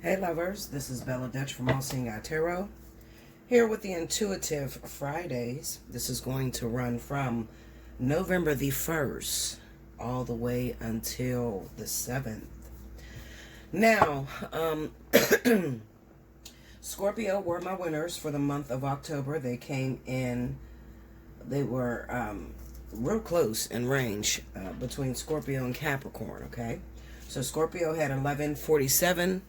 Hey lovers, this is Bella Dutch from Allseeingeyetarot. Here with the Intuitive Fridays. This is going to run from November the 1st all the way until the 7th. Now, Scorpio were my winners for the month of October. They came in, they were real close in range between Scorpio and Capricorn, okay? So Scorpio had 1147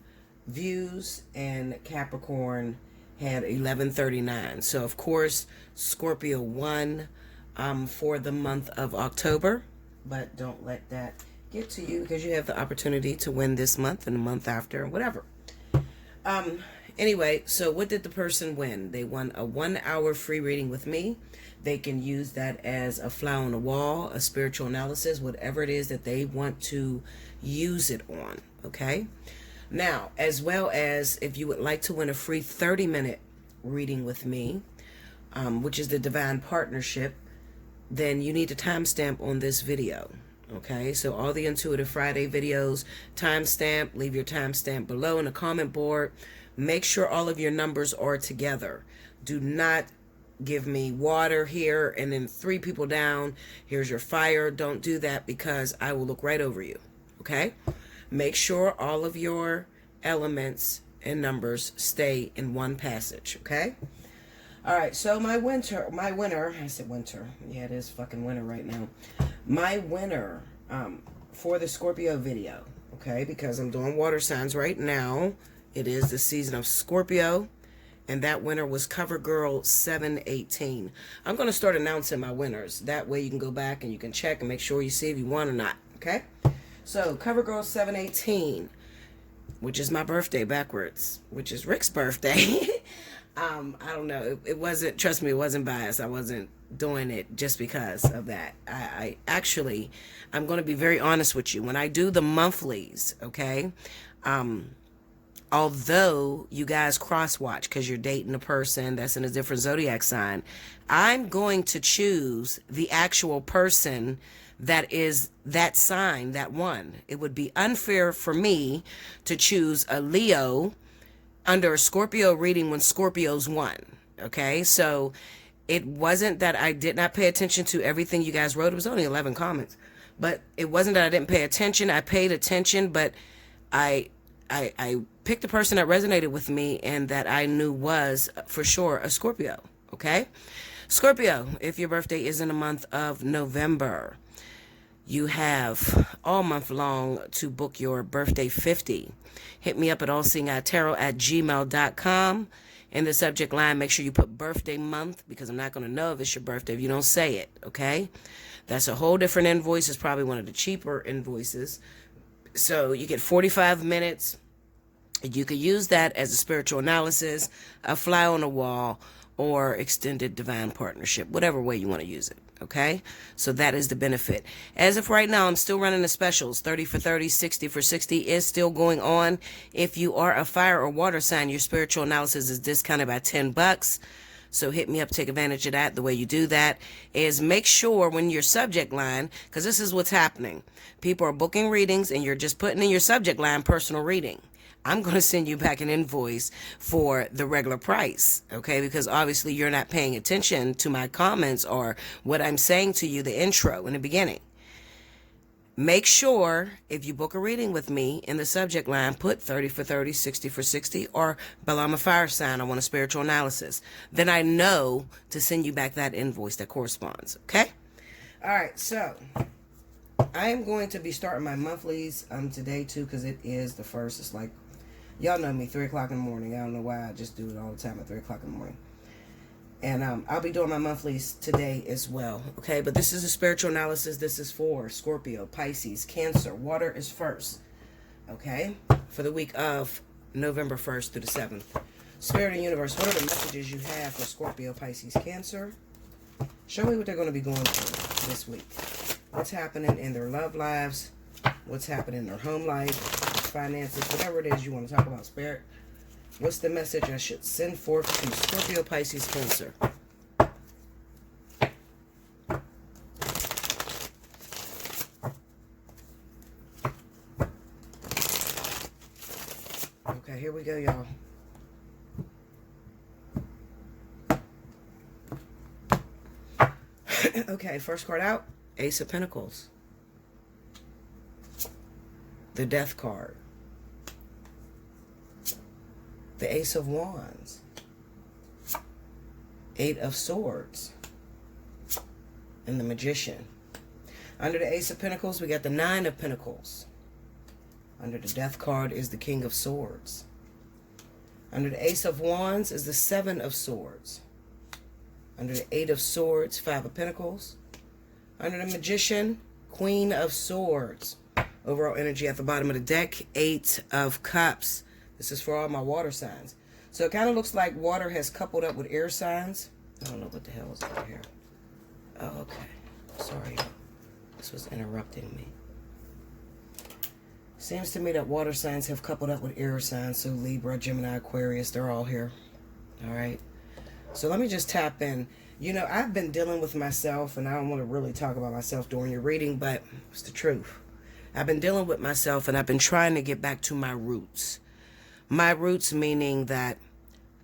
views and Capricorn had 1139. So of course Scorpio won for the month of October, but don't let that get to you because you have the opportunity to win this month and the month after, whatever. Anyway, so what did the person win? They won a 1-hour free reading with me. They can use that as a fly on the wall, a spiritual analysis, whatever it is that they want to use it on, okay? Now, as well as if you would like to win a free 30-minute reading with me, which is the Divine Partnership, then you need a timestamp on this video. Okay, so all the Intuitive Friday videos, timestamp, leave your timestamp below in the comment board. Make sure all of your numbers are together. Do not give me water here and then 3 people down. Here's your fire. Don't do that because I will look right over you. Okay? Make sure all of your elements and numbers stay in one passage. Okay? All right, so my winner, I said winter. Yeah, it is fucking winter right now. My winner for the Scorpio video, okay, because I'm doing water signs right now. It is the season of Scorpio, and that winner was CoverGirl718. I'm going to start announcing my winners. That way you can go back and you can check and make sure you see if you won or not, okay? So CoverGirl718, which is my birthday backwards, which is Rick's birthday. I don't know. It wasn't, trust me, it wasn't biased. I wasn't doing it just because of that. I actually, I'm going to be very honest with you. When I do the monthlies, okay, although you guys cross-watch because you're dating a person that's in a different zodiac sign, I'm going to choose the actual person that is that sign that won. It would be unfair for me to choose a Leo under a Scorpio reading when Scorpios won. Okay, so it wasn't that I did not pay attention to everything you guys wrote. It was only 11 comments, but it wasn't that I didn't pay attention. I paid attention, but I picked a person that resonated with me and that I knew was for sure a Scorpio. Okay, Scorpio, if your birthday is in the month of November, you have all month long to book your birthday 50. Hit me up at allseeingeyetarot@gmail.com. In the subject line, make sure you put birthday month because I'm not going to know if it's your birthday if you don't say it, okay? That's a whole different invoice. It's probably one of the cheaper invoices. So you get 45 minutes. You could use that as a spiritual analysis, a fly on the wall, or extended divine partnership, whatever way you want to use it. Okay, so that is the benefit. As of right now, I'm still running the specials. 30 for 30, 60 for 60 is still going on. If you are a fire or water sign, your spiritual analysis is discounted by $10. So hit me up, take advantage of that. The way you do that is make sure when your subject line, because this is what's happening. People are booking readings and you're just putting in your subject line personal reading. I'm going to send you back an invoice for the regular price, okay? Because obviously you're not paying attention to my comments or what I'm saying to you, the intro in the beginning. Make sure if you book a reading with me in the subject line, put 30 for 30, 60 for 60, or Bella, I'm a fire sign, I want a spiritual analysis. Then I know to send you back that invoice that corresponds, okay? All right, so I am going to be starting my monthlies today too because it is the first. It's like, y'all know me, 3 o'clock in the morning. I don't know why I just do it all the time at 3 o'clock in the morning. And I'll be doing my monthlies today as well. Okay, but this is a spiritual analysis. This is for Scorpio, Pisces, Cancer. Water is first. Okay, for the week of November 1st through the 7th. Spirit and Universe, what are the messages you have for Scorpio, Pisces, Cancer? Show me what they're going to be going through this week. What's happening in their love lives? What's happening in their home life? Finances, whatever it is you want to talk about, Spirit. What's the message I should send forth to Scorpio, Pisces, Cancer? Okay, here Okay, first card out, Ace of Pentacles. The Death card. The Ace of Wands. Eight of Swords. And the Magician. Under the Ace of Pentacles, we got the Nine of Pentacles. Under the Death card is the King of Swords. Under the Ace of Wands is the Seven of Swords. Under the Eight of Swords, Five of Pentacles. Under the Magician, Queen of Swords. Overall energy at the bottom of the deck, Eight of Cups. This is for all my water signs. So it kind of looks like water has coupled up with air signs. I don't know what the hell is over here. Oh, okay. Sorry. This was interrupting me. Seems to me that water signs have coupled up with air signs. So Libra, Gemini, Aquarius, they're all here. All right. So let me just tap in. You know, I've been dealing with myself, and I don't want to really talk about myself during your reading, but it's the truth. I've been dealing with myself, and I've been trying to get back to my roots. My roots meaning that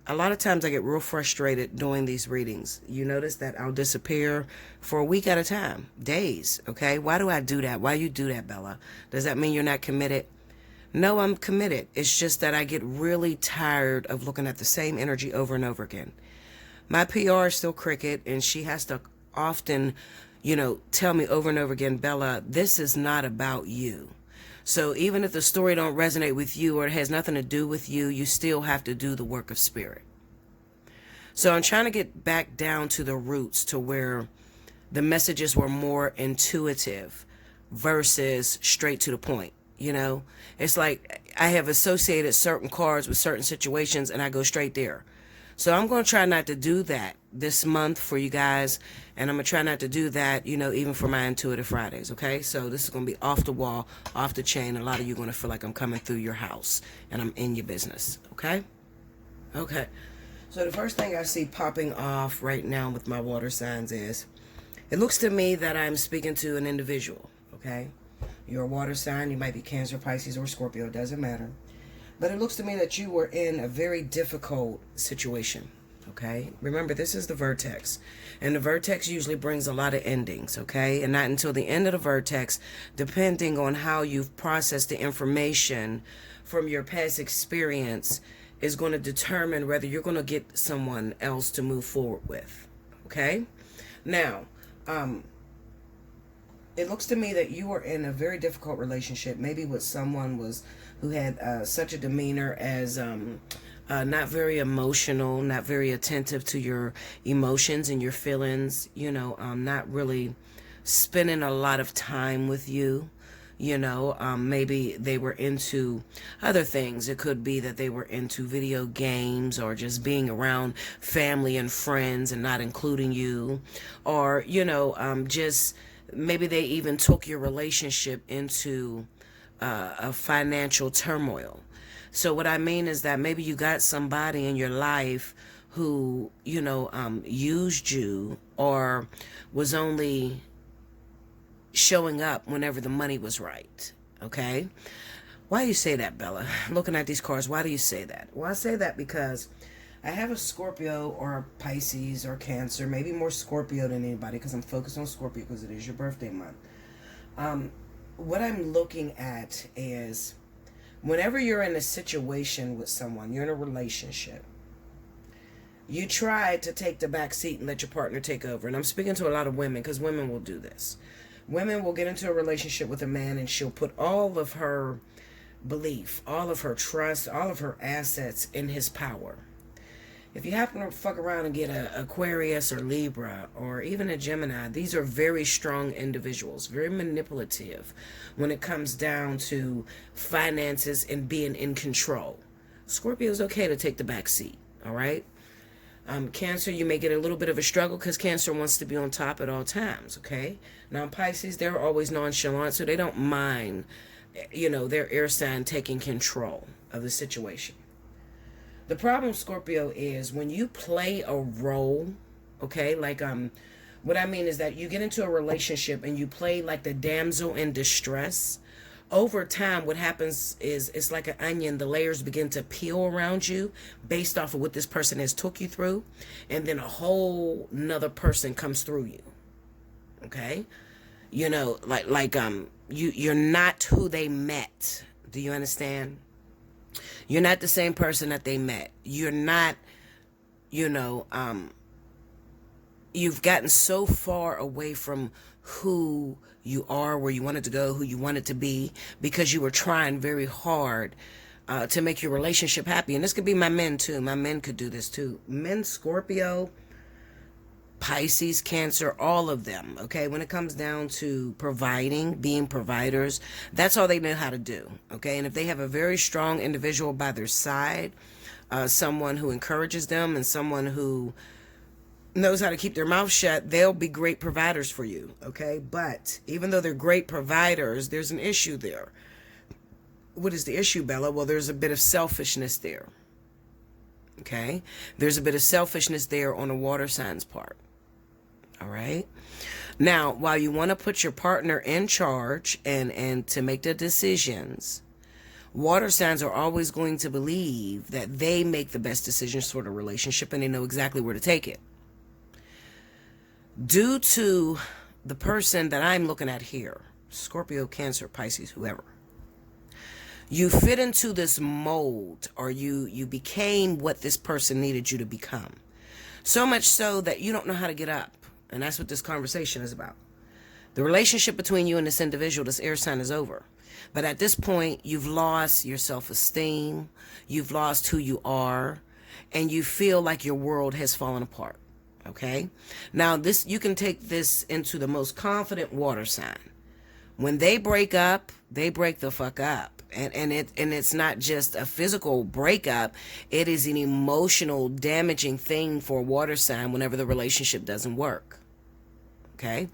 a lot of times I get real frustrated doing these readings. You notice that I'll disappear for a week at a time, days, okay? Why do I do that? Why you do that, Bella? Does that mean you're not committed? No, I'm committed. It's just that I get really tired of looking at the same energy over and over again. My PR is still cricket, and she has to often, you know, tell me over and over again, Bella, this is not about you. So even if the story don't resonate with you or it has nothing to do with you, you still have to do the work of spirit. So I'm trying to get back down to the roots to where the messages were more intuitive versus straight to the point. You know, it's like I have associated certain cards with certain situations and I go straight there. So I'm going to try not to do that this month for you guys. And I'm going to try not to do that, you know, even for my Intuitive Fridays, okay? So this is going to be off the wall, off the chain. A lot of you are going to feel like I'm coming through your house and I'm in your business, okay? Okay. So the first thing I see popping off right now with my water signs is, it looks to me that I'm speaking to an individual, okay? You're a water sign. You might be Cancer, Pisces, or Scorpio. It doesn't matter. But it looks to me that you were in a very difficult situation, okay? Remember, this is the vertex. And the vertex usually brings a lot of endings, okay? And not until the end of the vertex, depending on how you've processed the information from your past experience, is going to determine whether you're going to get someone else to move forward with, okay? Now, it looks to me that you were in a very difficult relationship, maybe with someone who had such a demeanor as not very emotional, not very attentive to your emotions and your feelings, you know, not really spending a lot of time with you. You know, maybe they were into other things. It could be that they were into video games or just being around family and friends and not including you. Or, you know, just maybe they even took your relationship into a financial turmoil. So what I mean is that maybe you got somebody in your life who, you know, used you or was only showing up whenever the money was right, okay? Why do you say that, Bella? Looking at these cards, why do you say that? Well, I say that because I have a Scorpio or a Pisces or Cancer, maybe more Scorpio than anybody because I'm focused on Scorpio because it is your birthday month. What I'm looking at is whenever you're in a situation with someone, you're in a relationship, you try to take the back seat and let your partner take over. And I'm speaking to a lot of women because women will do this. Women will get into a relationship with a man and she'll put all of her belief, all of her trust, all of her assets in his power. If you happen to fuck around and get an Aquarius or Libra or even a Gemini, these are very strong individuals, very manipulative when it comes down to finances and being in control. Scorpio is okay to take the back seat, all right? Cancer, you may get a little bit of a struggle because Cancer wants to be on top at all times, okay? Now, Pisces, they're always nonchalant, so they don't mind, you know, their air sign taking control of the situation. The problem, Scorpio, is when you play a role, okay, like, what I mean is that you get into a relationship and you play like the damsel in distress. Over time, what happens is it's like an onion. The layers begin to peel around you based off of what this person has took you through. And then a whole nother person comes through you. Okay? You know, you're not who they met. Do you understand? You're not the same person that they met. You're not, you know, you've gotten so far away from who you are, where you wanted to go, who you wanted to be, because you were trying very hard to make your relationship happy. And this could be my men too. My men could do this too. Men, Scorpio, Pisces, Cancer, all of them, okay? When it comes down to providing, being providers, that's all they know how to do, okay? And if they have a very strong individual by their side, someone who encourages them and someone who knows how to keep their mouth shut, they'll be great providers for you, okay? But even though they're great providers, there's an issue there. What is the issue, Bella? Well, there's a bit of selfishness there, okay? There's a bit of selfishness there on a water sign's part. All right. Now, while you want to put your partner in charge and to make the decisions, water signs are always going to believe that they make the best decisions for the relationship and they know exactly where to take it. Due to the person that I'm looking at here, Scorpio, Cancer, Pisces, whoever, you fit into this mold, or you became what this person needed you to become. So much so that you don't know how to get up. And that's what this conversation is about. The relationship between you and this individual, this air sign, is over. But at this point, you've lost your self-esteem, you've lost who you are, and you feel like your world has fallen apart. Okay? Now, this, you can take this into the most confident water sign. When they break up, they break the fuck up. And it's not just a physical breakup, it is an emotional damaging thing for a water sign whenever the relationship doesn't work. Okay?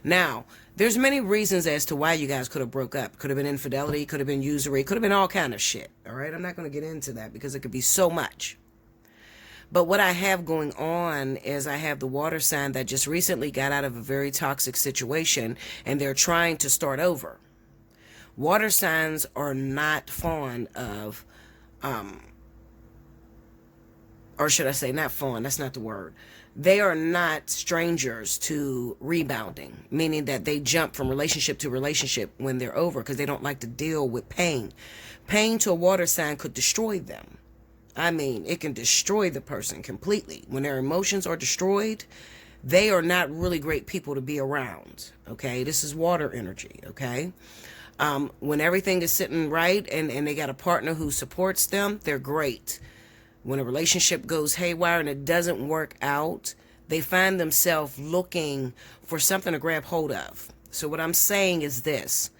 Now, there's many reasons as to why you guys could have broke up. Could have been infidelity, could have been usury, could have been all kind of shit. All right? I'm not going to get into that because it could be so much. But what I have going on is I have the water sign that just recently got out of a very toxic situation and they're trying to start over. Water signs are not fond of, or should I say not fond, that's not the word. They are not strangers to rebounding, meaning that they jump from relationship to relationship when they're over because they don't like to deal with pain. Pain to a water sign could destroy them. I mean, it can destroy the person completely. When their emotions are destroyed, they are not really great people to be around, okay? This is water energy, okay? When everything is sitting right and they got a partner who supports them, they're great. When a relationship goes haywire and it doesn't work out, they find themselves looking for something to grab hold of. So what I'm saying is this.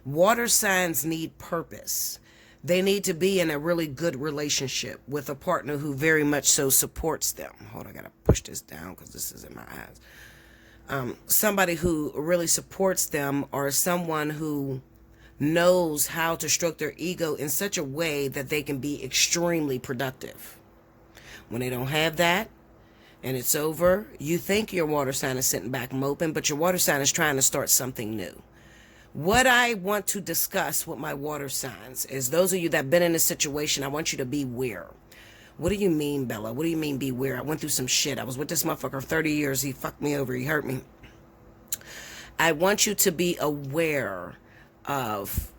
Water signs need purpose. They need to be in a really good relationship with a partner who very much so supports them. Hold on, I gotta push this down because this is in my eyes. Somebody who really supports them, or someone who knows how to stroke their ego in such a way that they can be extremely productive. When they don't have that and it's over, you think your water sign is sitting back moping, but your water sign is trying to start something new. What I want to discuss with my water signs is, those of you that have been in this situation, I want you to beware. What do you mean, Bella? What do you mean beware? I went through some shit. I was with this motherfucker 30 years. He fucked me over. He hurt me. I want you to be aware of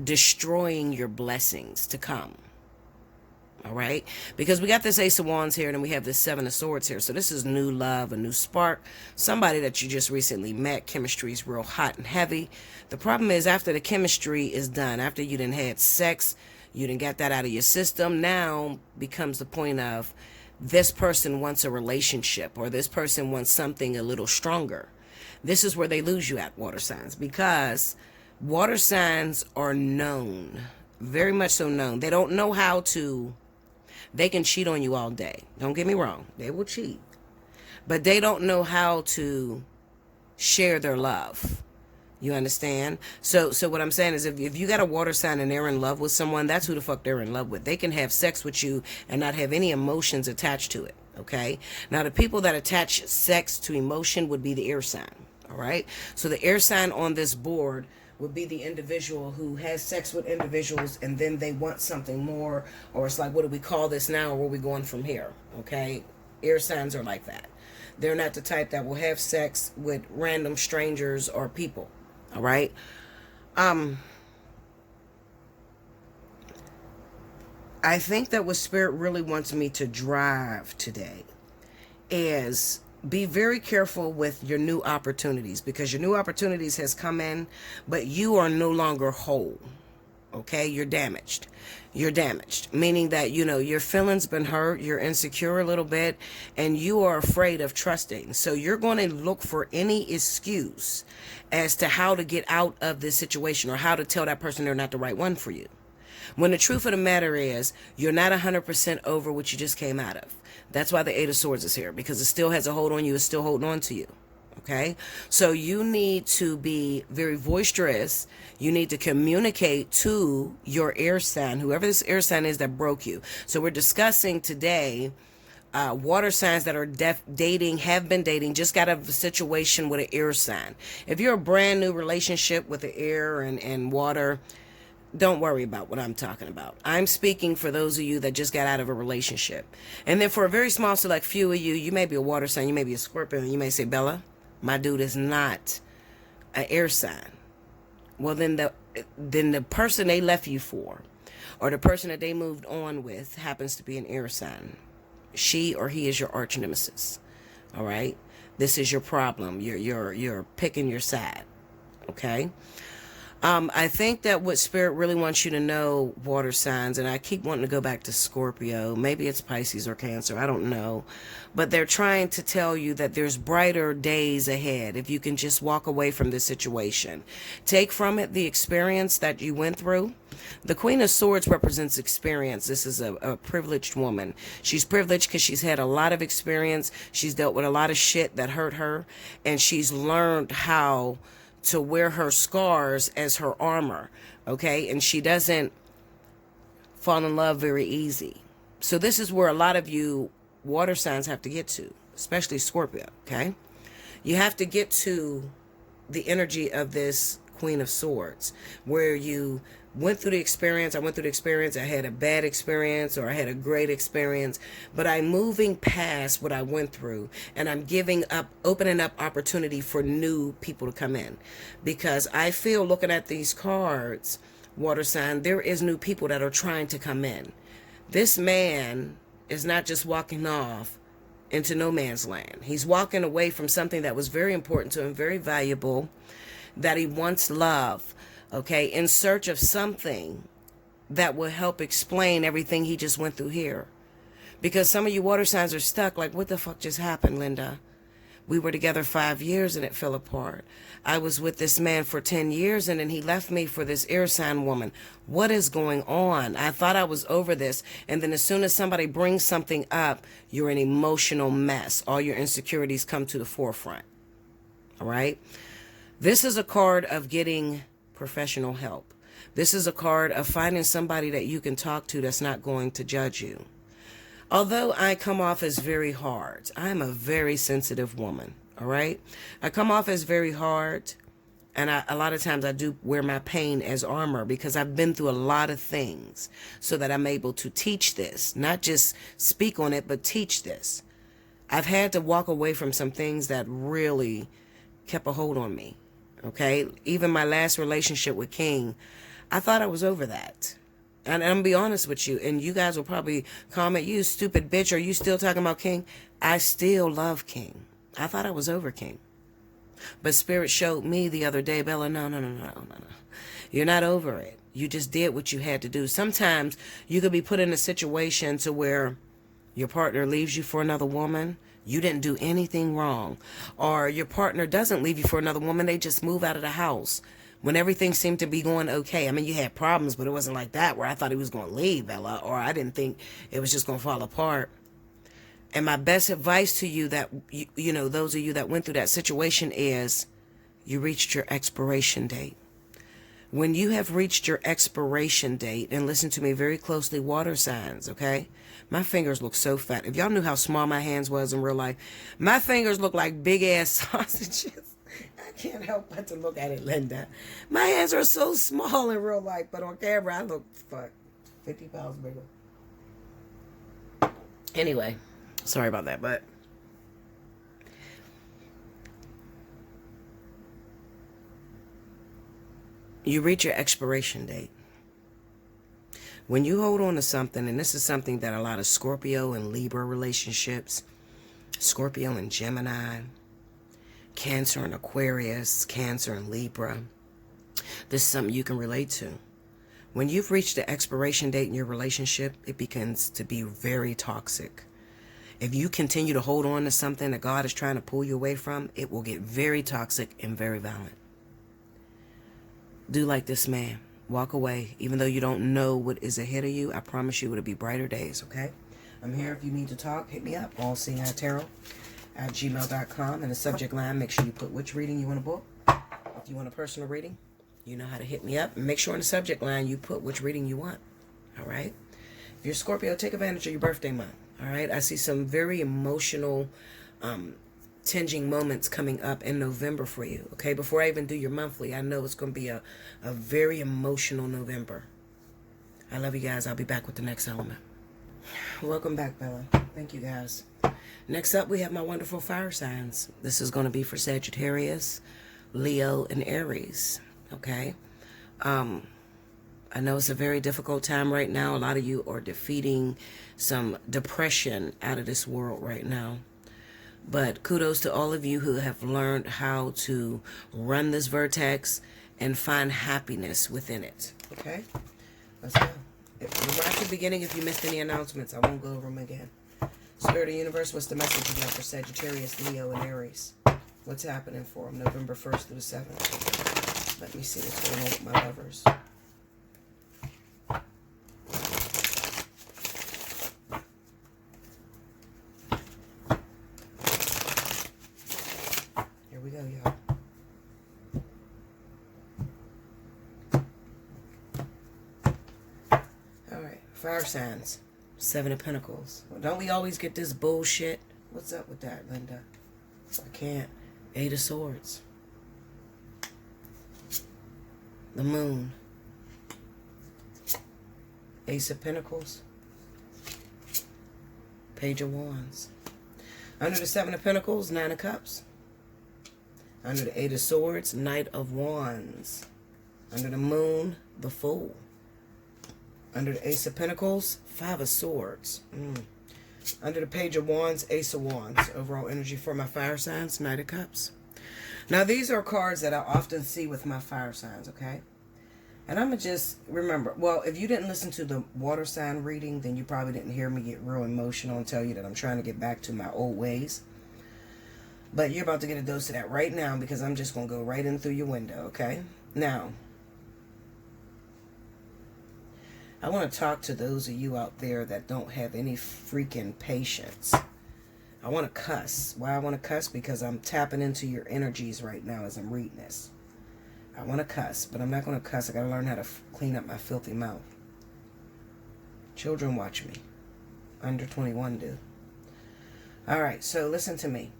destroying your blessings to come. All right? Because we got this Ace of Wands here, and then we have this Seven of Swords here. So this is new love, a new spark, somebody that you just recently met. Chemistry is real hot and heavy. The problem is, after the chemistry is done, after you done had sex, you done got that out of your system, now becomes the point of, this person wants a relationship, or this person wants something a little stronger. This is where they lose you at, water signs, because water signs are known, very much so known. They don't know how to, they can cheat on you all day. Don't get me wrong. They will cheat. But they don't know how to share their love. You understand? So what I'm saying is, if you got a water sign and they're in love with someone, that's who the fuck they're in love with. They can have sex with you and not have any emotions attached to it. Okay? Now, the people that attach sex to emotion would be the air sign. All right? So the air sign on this board would be the individual who has sex with individuals and then they want something more, or it's like, what do we call this now, or where are we going from here? Okay? Air signs are like that. They're not the type that will have sex with random strangers or people. All right. I think that what Spirit really wants me to drive today is be very careful with your new opportunities, because your new opportunities has come in, but you are no longer whole. Okay, you're damaged. You're damaged, meaning that, your feelings been hurt, you're insecure a little bit, and you are afraid of trusting. So you're going to look for any excuse as to how to get out of this situation, or how to tell that person they're not the right one for you. When the truth of the matter is, you're not 100% over what you just came out of. That's why the Eight of Swords is here, because it still has a hold on you. It's still holding on to you. Okay? So you need to be very boisterous. You need to communicate to your air sign, whoever this air sign is that broke you. So we're discussing today water signs that are dating, have been dating, just got out of a situation with an air sign. If you're a brand new relationship with the air and water, don't worry about what I'm talking about. I'm speaking for those of you that just got out of a relationship. And then for a very small select few of you, you may be a water sign, you may be a Scorpio, and you may say, Bella, my dude is not an air sign. Well, then the person they left you for, or the person that they moved on with, happens to be an air sign. She or he is your arch nemesis. All right? This is your problem. You're picking your side. Okay? I think that what Spirit really wants you to know, water signs, and I keep wanting to go back to Scorpio, maybe it's Pisces or Cancer, I don't know, but they're trying to tell you that there's brighter days ahead if you can just walk away from this situation. Take from it the experience that you went through. The Queen of Swords represents experience. This is a privileged woman. She's privileged because she's had a lot of experience. She's dealt with a lot of shit that hurt her, and she's learned how to wear her scars as her armor, okay? And she doesn't fall in love very easy. So this is where a lot of you water signs have to get to, especially Scorpio, okay? You have to get to the energy of this Queen of Swords, where you went through the experience. I went through the experience. I had a bad experience, or I had a great experience, but I'm moving past what I went through, and I'm opening up opportunity for new people to come in, because I feel, looking at these cards, water sign, there is new people that are trying to come in. This man is not just walking off into no man's land. He's walking away from something that was very important to him, very valuable, that he once loved, okay, in search of something that will help explain everything he just went through here. Because some of you water signs are stuck, like, what the fuck just happened, Linda? We were together 5 years and it fell apart. I was with this man for 10 years and then he left me for this air sign woman. What is going on? I thought I was over this. And then as soon as somebody brings something up, you're an emotional mess. All your insecurities come to the forefront. All right? This is a card of getting professional help. This is a card of finding somebody that you can talk to that's not going to judge you. Although I come off as very hard, I'm a very sensitive woman, all right? I come off as very hard, and a lot of times I do wear my pain as armor, because I've been through a lot of things so that I'm able to teach this, not just speak on it, but teach this. I've had to walk away from some things that really kept a hold on me. Okay, even my last relationship with King, I thought I was over that. And I'm gonna be honest with you, and you guys will probably comment, you stupid bitch, are you still talking about King? I still love King. I thought I was over King. But Spirit showed me the other day, Bella, no. You're not over it. You just did what you had to do. Sometimes you could be put in a situation to where your partner leaves you for another woman. You didn't do anything wrong. Or your partner doesn't leave you for another woman. They just move out of the house when everything seemed to be going okay. I mean, you had problems, but it wasn't like that where I thought he was going to leave, Bella, or I didn't think it was just going to fall apart. And my best advice to you that, you know, those of you that went through that situation is you reached your expiration date. When you have reached your expiration date, and listen to me very closely, water signs, okay? My fingers look so fat. If y'all knew how small my hands was in real life, my fingers look like big-ass sausages. I can't help but to look at it, Linda. My hands are so small in real life, but on camera, I look, 50 pounds bigger. Anyway, Sorry about that, but you reach your expiration date. When you hold on to something, and this is something that a lot of Scorpio and Libra relationships, Scorpio and Gemini, Cancer and Aquarius, Cancer and Libra, this is something you can relate to. When you've reached the expiration date in your relationship, it begins to be very toxic. If you continue to hold on to something that God is trying to pull you away from, it will get very toxic and very violent. Do like this man. Walk away. Even though you don't know what is ahead of you, I promise you it'll be brighter days, okay? I'm here if you need to talk. Hit me up. Allseeingeyetarot at gmail.com. In the subject line, make sure you put which reading you want to book. If you want a personal reading, you know how to hit me up. And make sure in the subject line you put which reading you want, all right? If you're Scorpio, take advantage of your birthday month, all right? I see some very emotional, tinging moments coming up in November for you, okay? Before I even do your monthly, I know it's going to be a very emotional November. I love you guys. I'll be back with the next element. Welcome back, Bella. Thank you, guys. Next up, we have my wonderful fire signs. This is going to be for Sagittarius, Leo, and Aries, okay? I know it's a very difficult time right now. A lot of you are defeating some depression out of this world right now. But kudos to all of you who have learned how to run this vertex and find happiness within it. Okay? Let's go. Watch the beginning if you missed any announcements. I won't go over them again. Spirit of the Universe, what's the message you got for Sagittarius, Leo, and Aries? What's happening for them November 1st through the 7th? Let me see what's going on with my lovers. Here we go, y'all. Alright, fire signs. 7 of Pentacles. Well, don't we always get this bullshit? What's up with that, Linda? I can't. 8 of Swords. The Moon. Ace of Pentacles. Page of Wands. Under the 7 of Pentacles, 9 of Cups. Under the 8 of Swords, Knight of Wands. Under the Moon, the Fool. Under the Ace of Pentacles, 5 of Swords. Under the Page of Wands, Ace of Wands. Overall energy for my fire signs, Knight of Cups. Now, these are cards that I often see with my fire signs, okay? And I'm going to just remember, well, if you didn't listen to the water sign reading, then you probably didn't hear me get real emotional and tell you that I'm trying to get back to my old ways. But you're about to get a dose of that right now because I'm just going to go right in through your window, okay? Now, I want to talk to those of you out there that don't have any freaking patience. I want to cuss. Why I want to cuss? Because I'm tapping into your energies right now as I'm reading this. I want to cuss, but I'm not going to cuss. I got to learn how to clean up my filthy mouth. Children watch me. Under 21 do. Alright, so listen to me.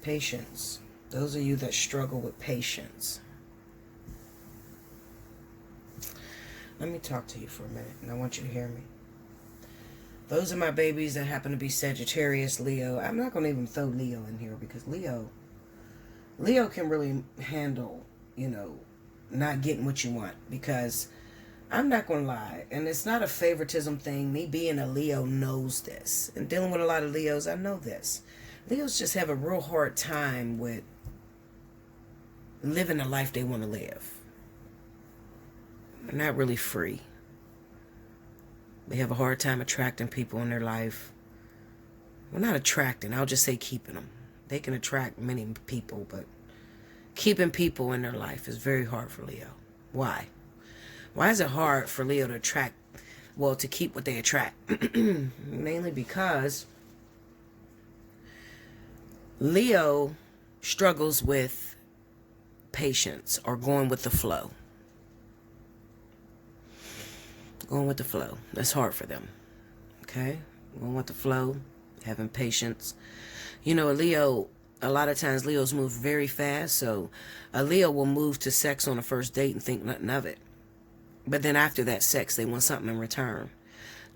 Patience. Those of you that struggle with patience. Let me talk to you for a minute, and I want you to hear me. Those are my babies that happen to be Sagittarius, Leo. I'm not going to even throw Leo in here because Leo can really handle, you know, not getting what you want. Because I'm not going to lie, and it's not a favoritism thing. Me being a Leo knows this. And dealing with a lot of Leos, I know this. Leos just have a real hard time with living the life they want to live. They're not really free. They have a hard time attracting people in their life. Well, not attracting. I'll just say keeping them. They can attract many people, but keeping people in their life is very hard for Leo. Why? Why is it hard for Leo to attract, well, to keep what they attract? Mainly because Leo struggles with patience or going with the flow. Going with the flow. That's hard for them. Okay? Going with the flow. Having patience. You know, a Leo, a lot of times Leos move very fast. So a Leo will move to sex on a first date and think nothing of it. But then after that sex, they want something in return.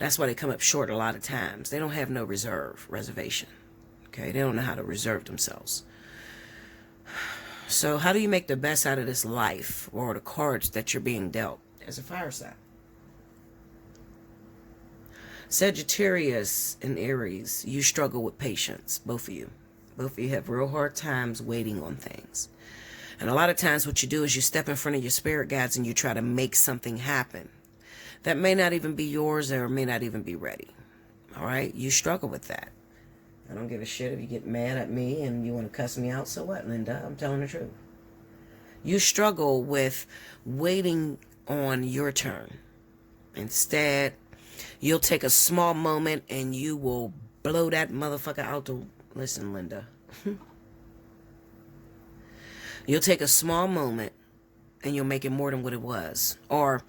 That's why they come up short a lot of times. They don't have no reservation. Okay, they don't know how to reserve themselves. So how do you make the best out of this life or the cards that you're being dealt as a fire sign? Sagittarius and Aries, you struggle with patience, both of you. Both of you have real hard times waiting on things. And a lot of times what you do is you step in front of your spirit guides and you try to make something happen that may not even be yours or may not even be ready. All right? You struggle with that. I don't give a shit if you get mad at me and you want to cuss me out. So what, Linda? I'm telling the truth. You struggle with waiting on your turn. Instead, you'll take a small moment and you will blow that motherfucker out the... Listen, Linda. You'll take a small moment and you'll make it more than what it was. Or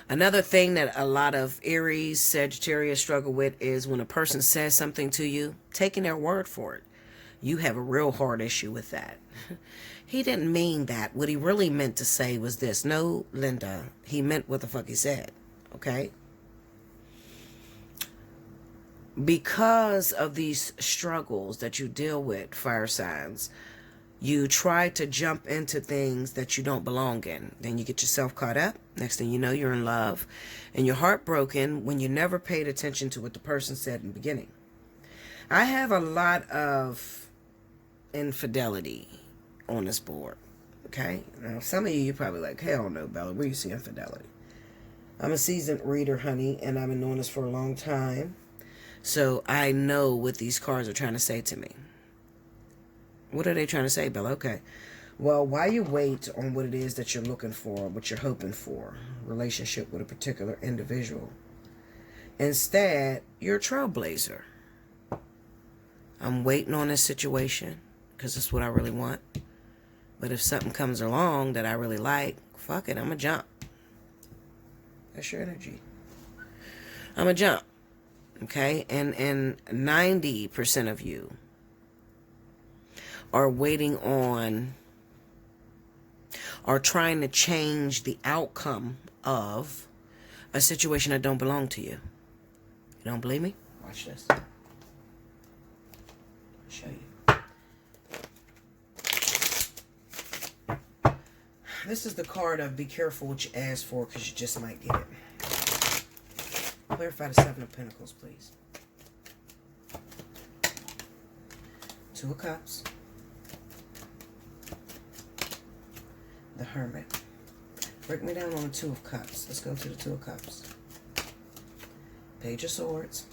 another thing that a lot of Aries, Sagittarius struggle with is when a person says something to you, taking their word for it. You have a real hard issue with that. He didn't mean that. What he really meant to say was this. No, Linda, he meant what the fuck he said. Okay? Because of these struggles that you deal with, fire signs, you try to jump into things that you don't belong in. Then you get yourself caught up. Next thing you know, you're in love. And you're heartbroken when you never paid attention to what the person said in the beginning. I have a lot of infidelity on this board. Okay? Now, some of you, you're probably like, hell no, Bella, where you see infidelity? I'm a seasoned reader, honey, and I've been doing this for a long time. So I know what these cards are trying to say to me. What are they trying to say, Bella? Okay. Well, why you wait on what it is that you're looking for, what you're hoping for, relationship with a particular individual. Instead, you're a trailblazer. I'm waiting on this situation because it's what I really want. But if something comes along that I really like, fuck it, I'm going to jump. That's your energy. I'm going to jump. Okay? And 90% of you are waiting on or trying to change the outcome of a situation that don't belong to you. You don't believe me? Watch this. I'll show you. This is the card of be careful what you ask for because you just might get it. Clarify the Seven of Pentacles, please. Two of Cups. The Hermit. Break me down on the Two of Cups. Let's go to the Two of Cups. Page of Swords.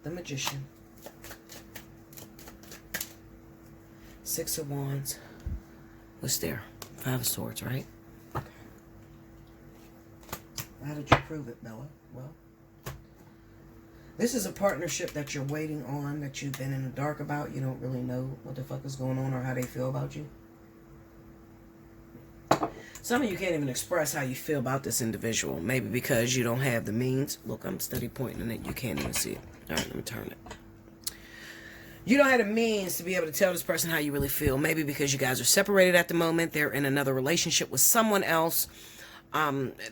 The Magician. Six of Wands. What's there? Five of Swords, right? Okay. How did you prove it, Bella? Well, this is a partnership that you're waiting on, that you've been in the dark about. You don't really know what the fuck is going on or how they feel about you. Some of you can't even express how you feel about this individual. Maybe because you don't have the means. Look, I'm steady pointing it. You can't even see it. All right, let me turn it. You don't have the means to be able to tell this person how you really feel. Maybe because you guys are separated at the moment. They're in another relationship with someone else.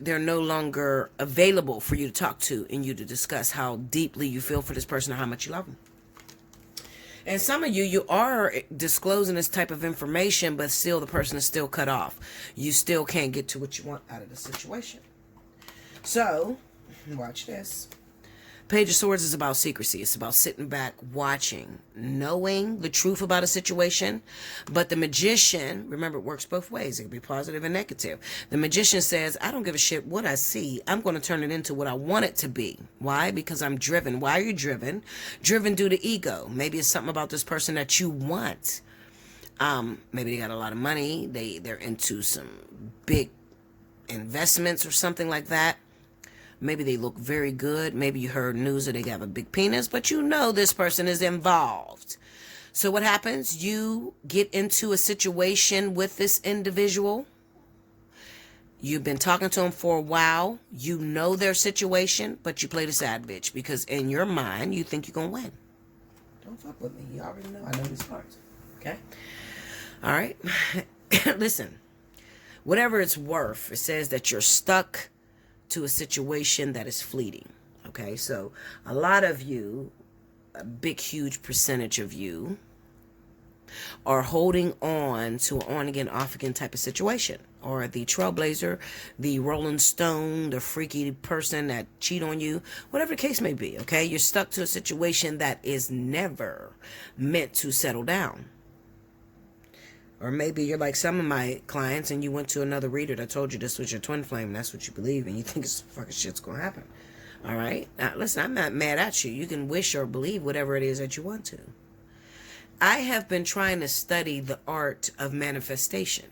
They're no longer available for you to talk to and you to discuss how deeply you feel for this person or how much you love them. And some of you, you are disclosing this type of information, but still the person is still cut off. You still can't get to what you want out of the situation. So, watch this. Page of Swords is about secrecy. It's about sitting back, watching, knowing the truth about a situation. But the Magician, remember, it works both ways. It can be positive and negative. The Magician says, I don't give a shit what I see. I'm going to turn it into what I want it to be. Why? Because I'm driven. Why are you driven? Driven due to ego. Maybe it's something about this person that you want. Maybe they got a lot of money. They're into some big investments or something like that. Maybe they look very good. Maybe you heard news that they have a big penis, but you know this person is involved. So what happens? You get into a situation with this individual. You've been talking to them for a while. You know their situation, but you play the sad bitch because in your mind, you think you're going to win. Don't fuck with me. You already know I know these cards. Okay? All right? Listen. Whatever it's worth, it says that you're stuck to a situation that is fleeting. Okay, so a lot of you, a big, huge percentage of you, are holding on to an on-again, off-again type of situation, or the trailblazer, the rolling stone, the freaky person that cheat on you, whatever the case may be. Okay, you're stuck to a situation that is never meant to settle down. Or maybe you're like some of my clients and you went to another reader that told you this was your twin flame and that's what you believe and you think it's fucking shit's gonna happen. All right, now listen, I'm not mad at you. You can wish or believe whatever it is that you want to. I have been trying to study the art of manifestation,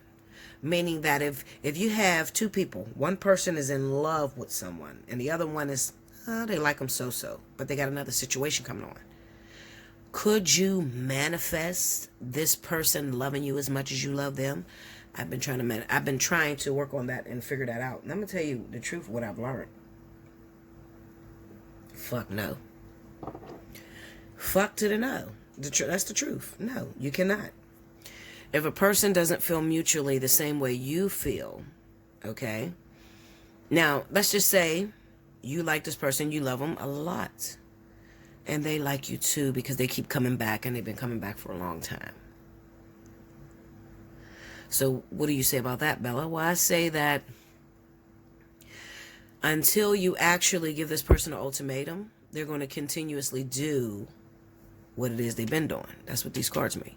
meaning that if you have two people, one person is in love with someone and the other one is, they like them so-so, but they got another situation coming on. Could you manifest this person loving you as much as you love them? I've been trying to work on that and figure that out. And I'm going to tell you the truth of what I've learned. Fuck no. Fuck to the no. That's the truth. No, you cannot. If a person doesn't feel mutually the same way you feel, okay? Now, let's just say you like this person, you love them a lot. And they like you too because they keep coming back and they've been coming back for a long time. So what do you say about that, Bella? Well, I say that until you actually give this person an ultimatum, they're going to continuously do what it is they've been doing. That's what these cards mean.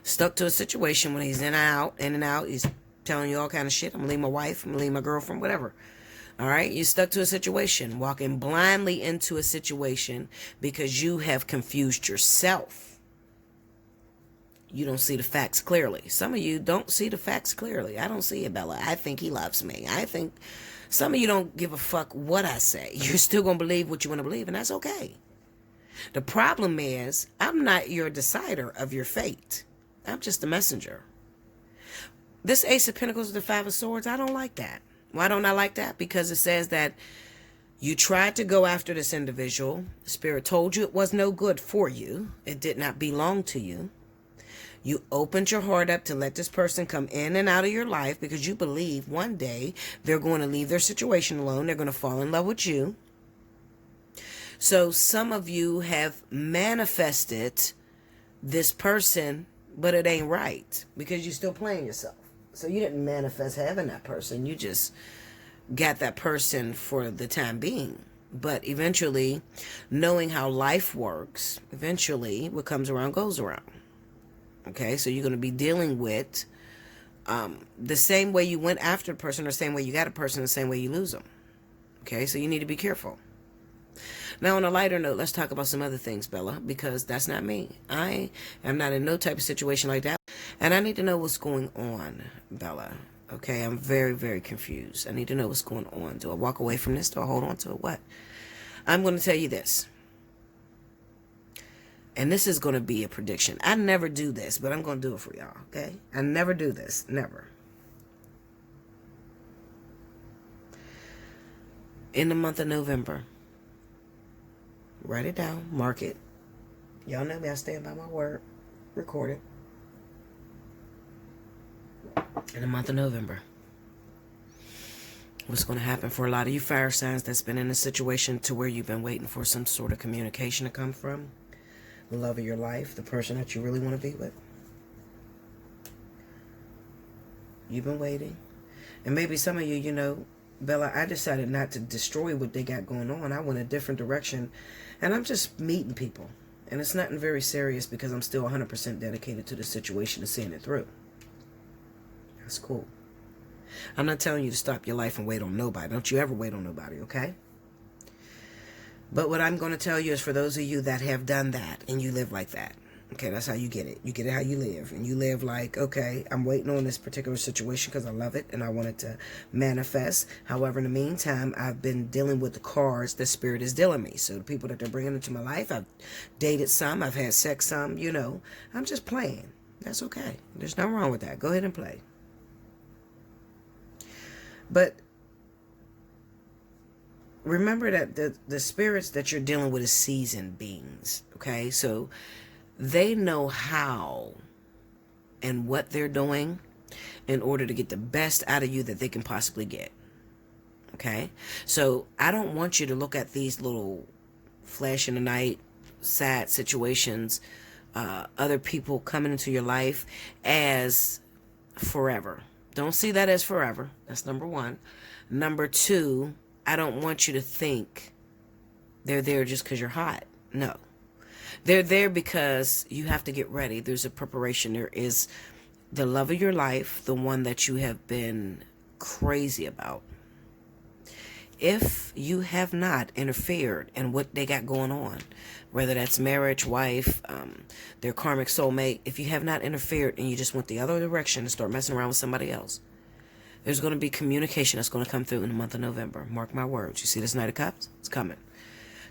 Stuck to a situation when he's in and out, he's telling you all kind of shit. I'm going to leave my wife, I'm going to leave my girlfriend, whatever. All right, you're stuck to a situation, walking blindly into a situation because you have confused yourself. You don't see the facts clearly. Some of you don't see the facts clearly. I don't see it, Bella. I think he loves me. I think some of you don't give a fuck what I say. You're still going to believe what you want to believe, and that's okay. The problem is, I'm not your decider of your fate. I'm just a messenger. This Ace of Pentacles, the Five of Swords, I don't like that. Why don't I like that? Because it says that you tried to go after this individual. The Spirit told you it was no good for you. It did not belong to you. You opened your heart up to let this person come in and out of your life because you believe one day they're going to leave their situation alone. They're going to fall in love with you. So some of you have manifested this person, but it ain't right because you're still playing yourself. So you didn't manifest having that person. You just got that person for the time being. But eventually, knowing how life works, eventually what comes around goes around. Okay, so you're going to be dealing with the same way you went after a person, or the same way you got a person, the same way you lose them. Okay, so you need to be careful. Now, on a lighter note, let's talk about some other things, Bella, because that's not me. I am not in no type of situation like that. And I need to know what's going on, Bella. Okay, I'm very, very confused. I need to know what's going on. Do I walk away from this? Do I hold on to it? What? I'm going to tell you this. And this is going to be a prediction. I never do this, but I'm going to do it for y'all, okay? I never do this. Never. In the month of November, write it down, mark it. Y'all know me, I stand by my word. Record it. In the month of November, what's going to happen for a lot of you fire signs that's been in a situation to where you've been waiting for some sort of communication to come from the love of your life, the person that you really want to be with. You've been waiting. And maybe some of you, you know, Bella, I decided not to destroy what they got going on. I went a different direction, and I'm just meeting people. And it's nothing very serious because I'm still 100% dedicated to the situation and seeing it through. That's cool. I'm not telling you to stop your life and wait on nobody. Don't you ever wait on nobody, okay? But what I'm going to tell you is for those of you that have done that and you live like that, okay, that's how you get it. You get it how you live. And you live like, okay, I'm waiting on this particular situation because I love it and I want it to manifest. However, in the meantime, I've been dealing with the cards that Spirit is dealing me. So the people that they're bringing into my life, I've dated some, I've had sex some, you know. I'm just playing. That's okay. There's nothing wrong with that. Go ahead and play. But remember that the spirits that you're dealing with is seasoned beings, okay? So they know how and what they're doing in order to get the best out of you that they can possibly get, Okay? So I don't want you to look at these little flash in the night, sad situations, other people coming into your life as forever. Don't see that as forever. That's number one. Number two, I don't want you to think they're there just because you're hot. No. They're there because you have to get ready. There's a preparation. There is the love of your life, the one that you have been crazy about. If you have not interfered in what they got going on, whether that's marriage, wife, their karmic soulmate, if you have not interfered and you just went the other direction and start messing around with somebody else, there's going to be communication that's going to come through in the month of November. Mark my words. You see this Knight of Cups? It's coming.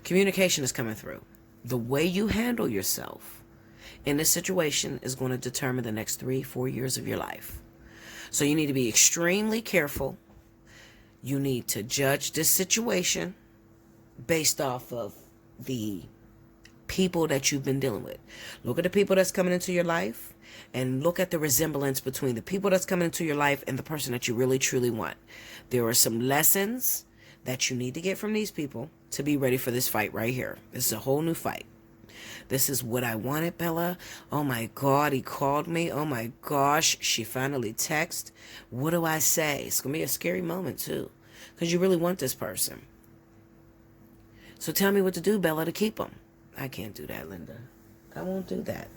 Communication is coming through. The way you handle yourself in this situation is going to determine the next 3-4 years of your life. So you need to be extremely careful. You need to judge this situation based off of the people that you've been dealing with. Look at the people that's coming into your life and look at the resemblance between the people that's coming into your life and the person that you really truly want. There are some lessons that you need to get from these people to be ready for this fight right here. This is a whole new fight. This is what I wanted, Bella. Oh my God, he called me. Oh my gosh, she finally texted. What do I say? It's going to be a scary moment too, because you really want this person. So tell me what to do, Bella, to keep them. I can't do that, Linda. I won't do that.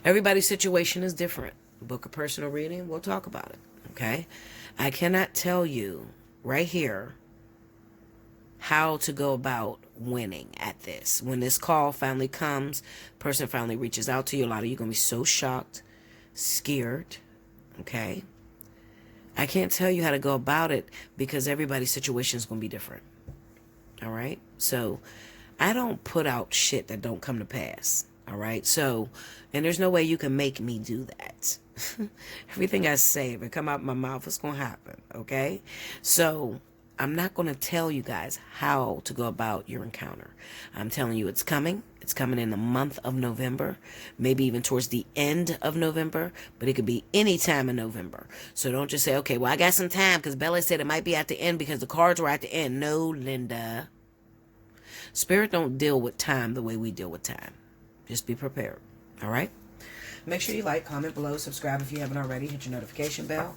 Everybody's situation is different. Book a personal reading. We'll talk about it. Okay? I cannot tell you right here how to go about winning at this. When this call finally comes, person finally reaches out to you, a lot of you are going to be so shocked, scared, okay? I can't tell you how to go about it because everybody's situation is going to be different, all right? So I don't put out shit that don't come to pass, all right? So, and there's no way you can make me do that. Everything I say, if it come out my mouth, it's going to happen, okay? So I'm not going to tell you guys how to go about your encounter. I'm telling you it's coming. It's coming in the month of November, maybe even towards the end of November, but it could be any time in November. So don't just say, okay, well, I got some time because Bella said it might be at the end because the cards were at the end. No, Linda. Spirit don't deal with time the way we deal with time. Just be prepared. All right? Make sure you like, comment below, subscribe if you haven't already. Hit your notification bell.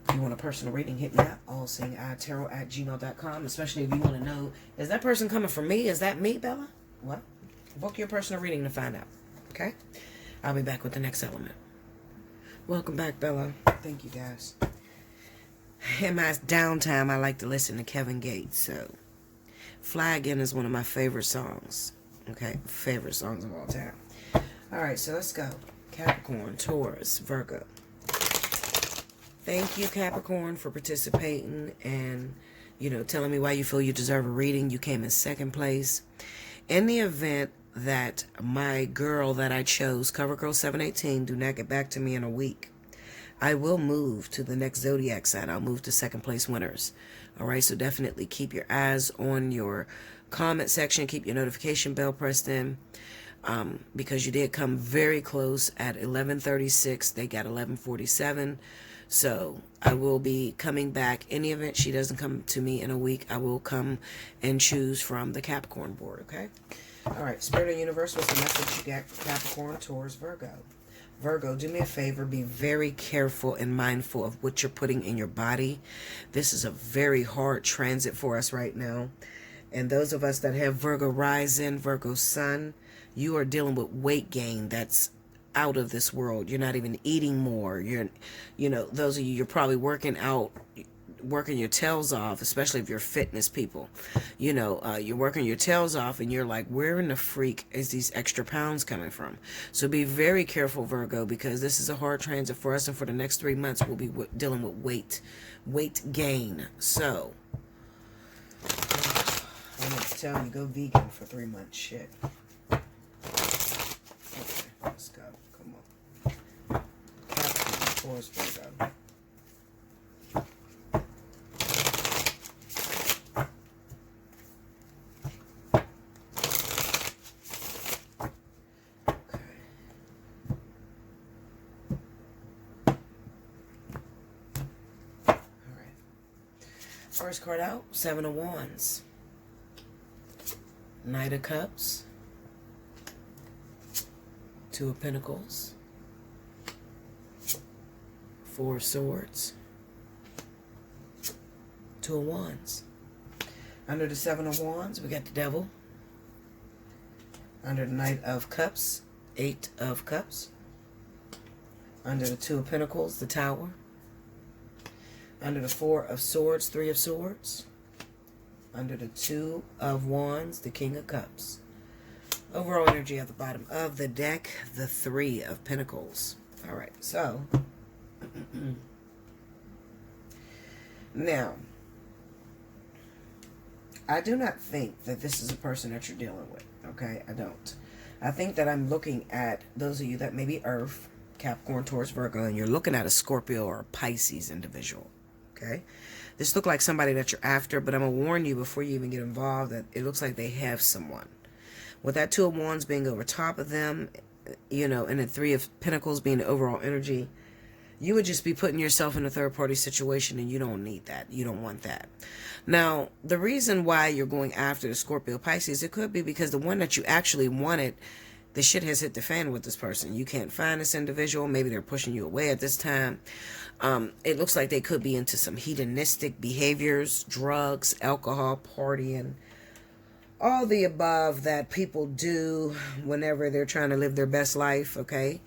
If you want a personal reading, hit me up, allseeingeyetarot@gmail.com, especially if you want to know, is that person coming from me? Is that me, Bella? What? Book your personal reading to find out, okay? I'll be back with the next element. Welcome back, Bella. Thank you, guys. In my downtime, I like to listen to Kevin Gates, so Fly Again is one of my favorite songs, okay? Favorite songs of all time. All right, so let's go. Capricorn, Taurus, Virgo. Thank you, Capricorn, for participating and, telling me why you feel you deserve a reading. You came in second place. In the event that my girl that I chose, CoverGirl 718, do not get back to me in a week, I will move to the next zodiac sign. I'll move to second place winners. All right, so definitely keep your eyes on your comment section. Keep your notification bell pressed in. Because you did come very close at 11:36. They got 11:47. So I will be coming back. In the event she doesn't come to me in a week, I will come and choose from the Capricorn board, okay? All right, Spirit of Universe, what's the message you got for Capricorn, Taurus, Virgo? Virgo, do me a favor. Be very careful and mindful of what you're putting in your body. This is a very hard transit for us right now. And those of us that have Virgo rising, Virgo sun, you are dealing with weight gain that's out of this world. You're not even eating more. Those of you, you're probably working out, working your tails off, especially if you're fitness people. You're working your tails off and you're like, where in the freak is these extra pounds coming from? So be very careful, Virgo, because this is a hard transit for us, and for the next 3 months we'll be dealing with weight gain. So I'm going to tell you, go vegan for 3 months. Shit. Let's go. Come on. Capricorn, Taurus, Virgo. First card out, Seven of Wands. Knight of Cups. Two of Pentacles. Four of Swords. Two of Wands. Under the Seven of Wands, we got the Devil. Under the Knight of Cups, Eight of Cups. Under the Two of Pentacles, the Tower. Under the Four of Swords, Three of Swords. Under the Two of Wands, the King of Cups. Overall energy at the bottom of the deck, the Three of Pentacles. All right, so now, I do not think that this is a person that you're dealing with, okay? I don't. I think that I'm looking at those of you that may be Earth, Capricorn, Taurus, Virgo, and you're looking at a Scorpio or a Pisces individual, okay? This looks like somebody that you're after, but I'm going to warn you before you even get involved that it looks like they have someone. With that Two of Wands being over top of them, you know, and the Three of Pentacles being the overall energy, you would just be putting yourself in a third-party situation, and you don't need that. You don't want that. Now, the reason why you're going after the Scorpio Pisces, it could be because the one that you actually wanted, the shit has hit the fan with this person. You can't find this individual. Maybe they're pushing you away at this time. It looks like they could be into some hedonistic behaviors, drugs, alcohol, partying, all the above that people do whenever they're trying to live their best life, okay?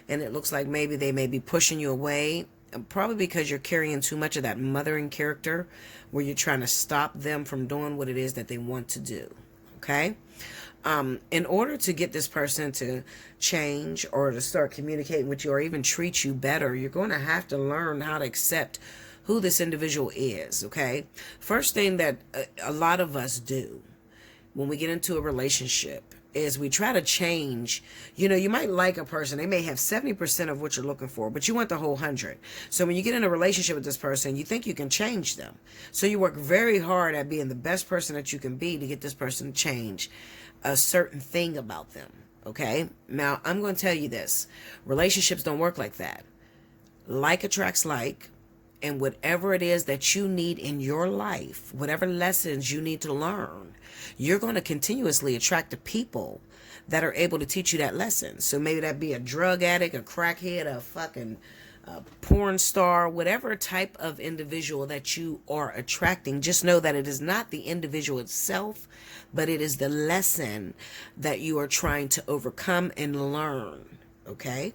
And it looks like maybe they may be pushing you away, probably because you're carrying too much of that mothering character where you're trying to stop them from doing what it is that they want to do, okay? In order to get this person to change or to start communicating with you or even treat you better, you're going to have to learn how to accept who this individual is, okay? First thing that a lot of us do when we get into a relationship is we try to change. You know, you might like a person. They may have 70% of what you're looking for, but you want the whole 100. So when you get in a relationship with this person, you think you can change them. So you work very hard at being the best person that you can be to get this person to change a certain thing about them. Okay? Now, I'm going to tell you this. Relationships don't work like that. Like attracts like. And whatever it is that you need in your life, whatever lessons you need to learn, you're going to continuously attract the people that are able to teach you that lesson. So maybe that be a drug addict, a crackhead, a fucking porn star, whatever type of individual that you are attracting. Just know that it is not the individual itself, but it is the lesson that you are trying to overcome and learn. Okay?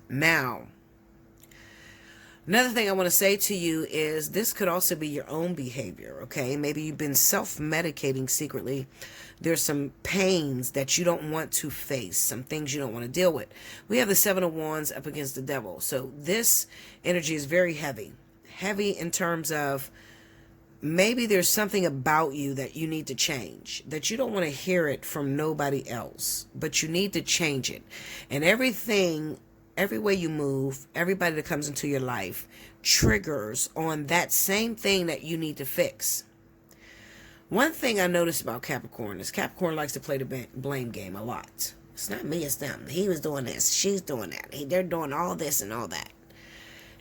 Now, another thing I want to say to you is this could also be your own behavior, okay? Maybe you've been self-medicating secretly. There's some pains that you don't want to face, some things you don't want to deal with. We have the Seven of Wands up against the Devil. So this energy is very heavy. Heavy in terms of maybe there's something about you that you need to change, that you don't want to hear it from nobody else, but you need to change it. And every way you move, everybody that comes into your life triggers on that same thing that you need to fix. One thing I noticed about Capricorn is Capricorn likes to play the blame game a lot. It's not me, it's them. He was doing this, she's doing that. They're doing all this and all that.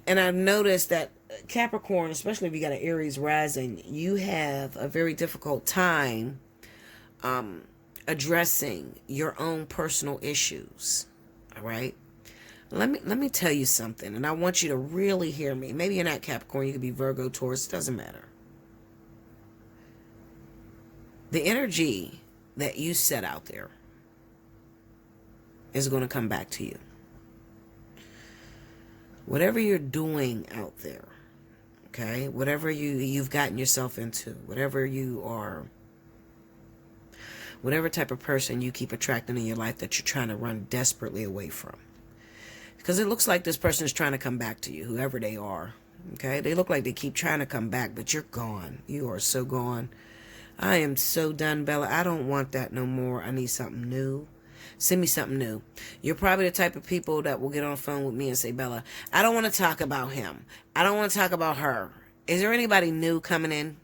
And I've noticed that Capricorn, especially if you got an Aries rising, you have a very difficult time addressing your own personal issues. All right? Let me tell you something, and I want you to really hear me. Maybe you're not Capricorn, you could be Virgo, Taurus, it doesn't matter. The energy that you set out there is going to come back to you. Whatever you're doing out there, okay, whatever you've gotten yourself into, whatever type of person you keep attracting in your life that you're trying to run desperately away from. Because it looks like this person is trying to come back to you, whoever they are. Okay? They look like they keep trying to come back, but you're gone. You are so gone. I am so done, Bella. I don't want that no more. I need something new. Send me something new. You're probably the type of people that will get on the phone with me and say, Bella, I don't want to talk about him. I don't want to talk about her. Is there anybody new coming in?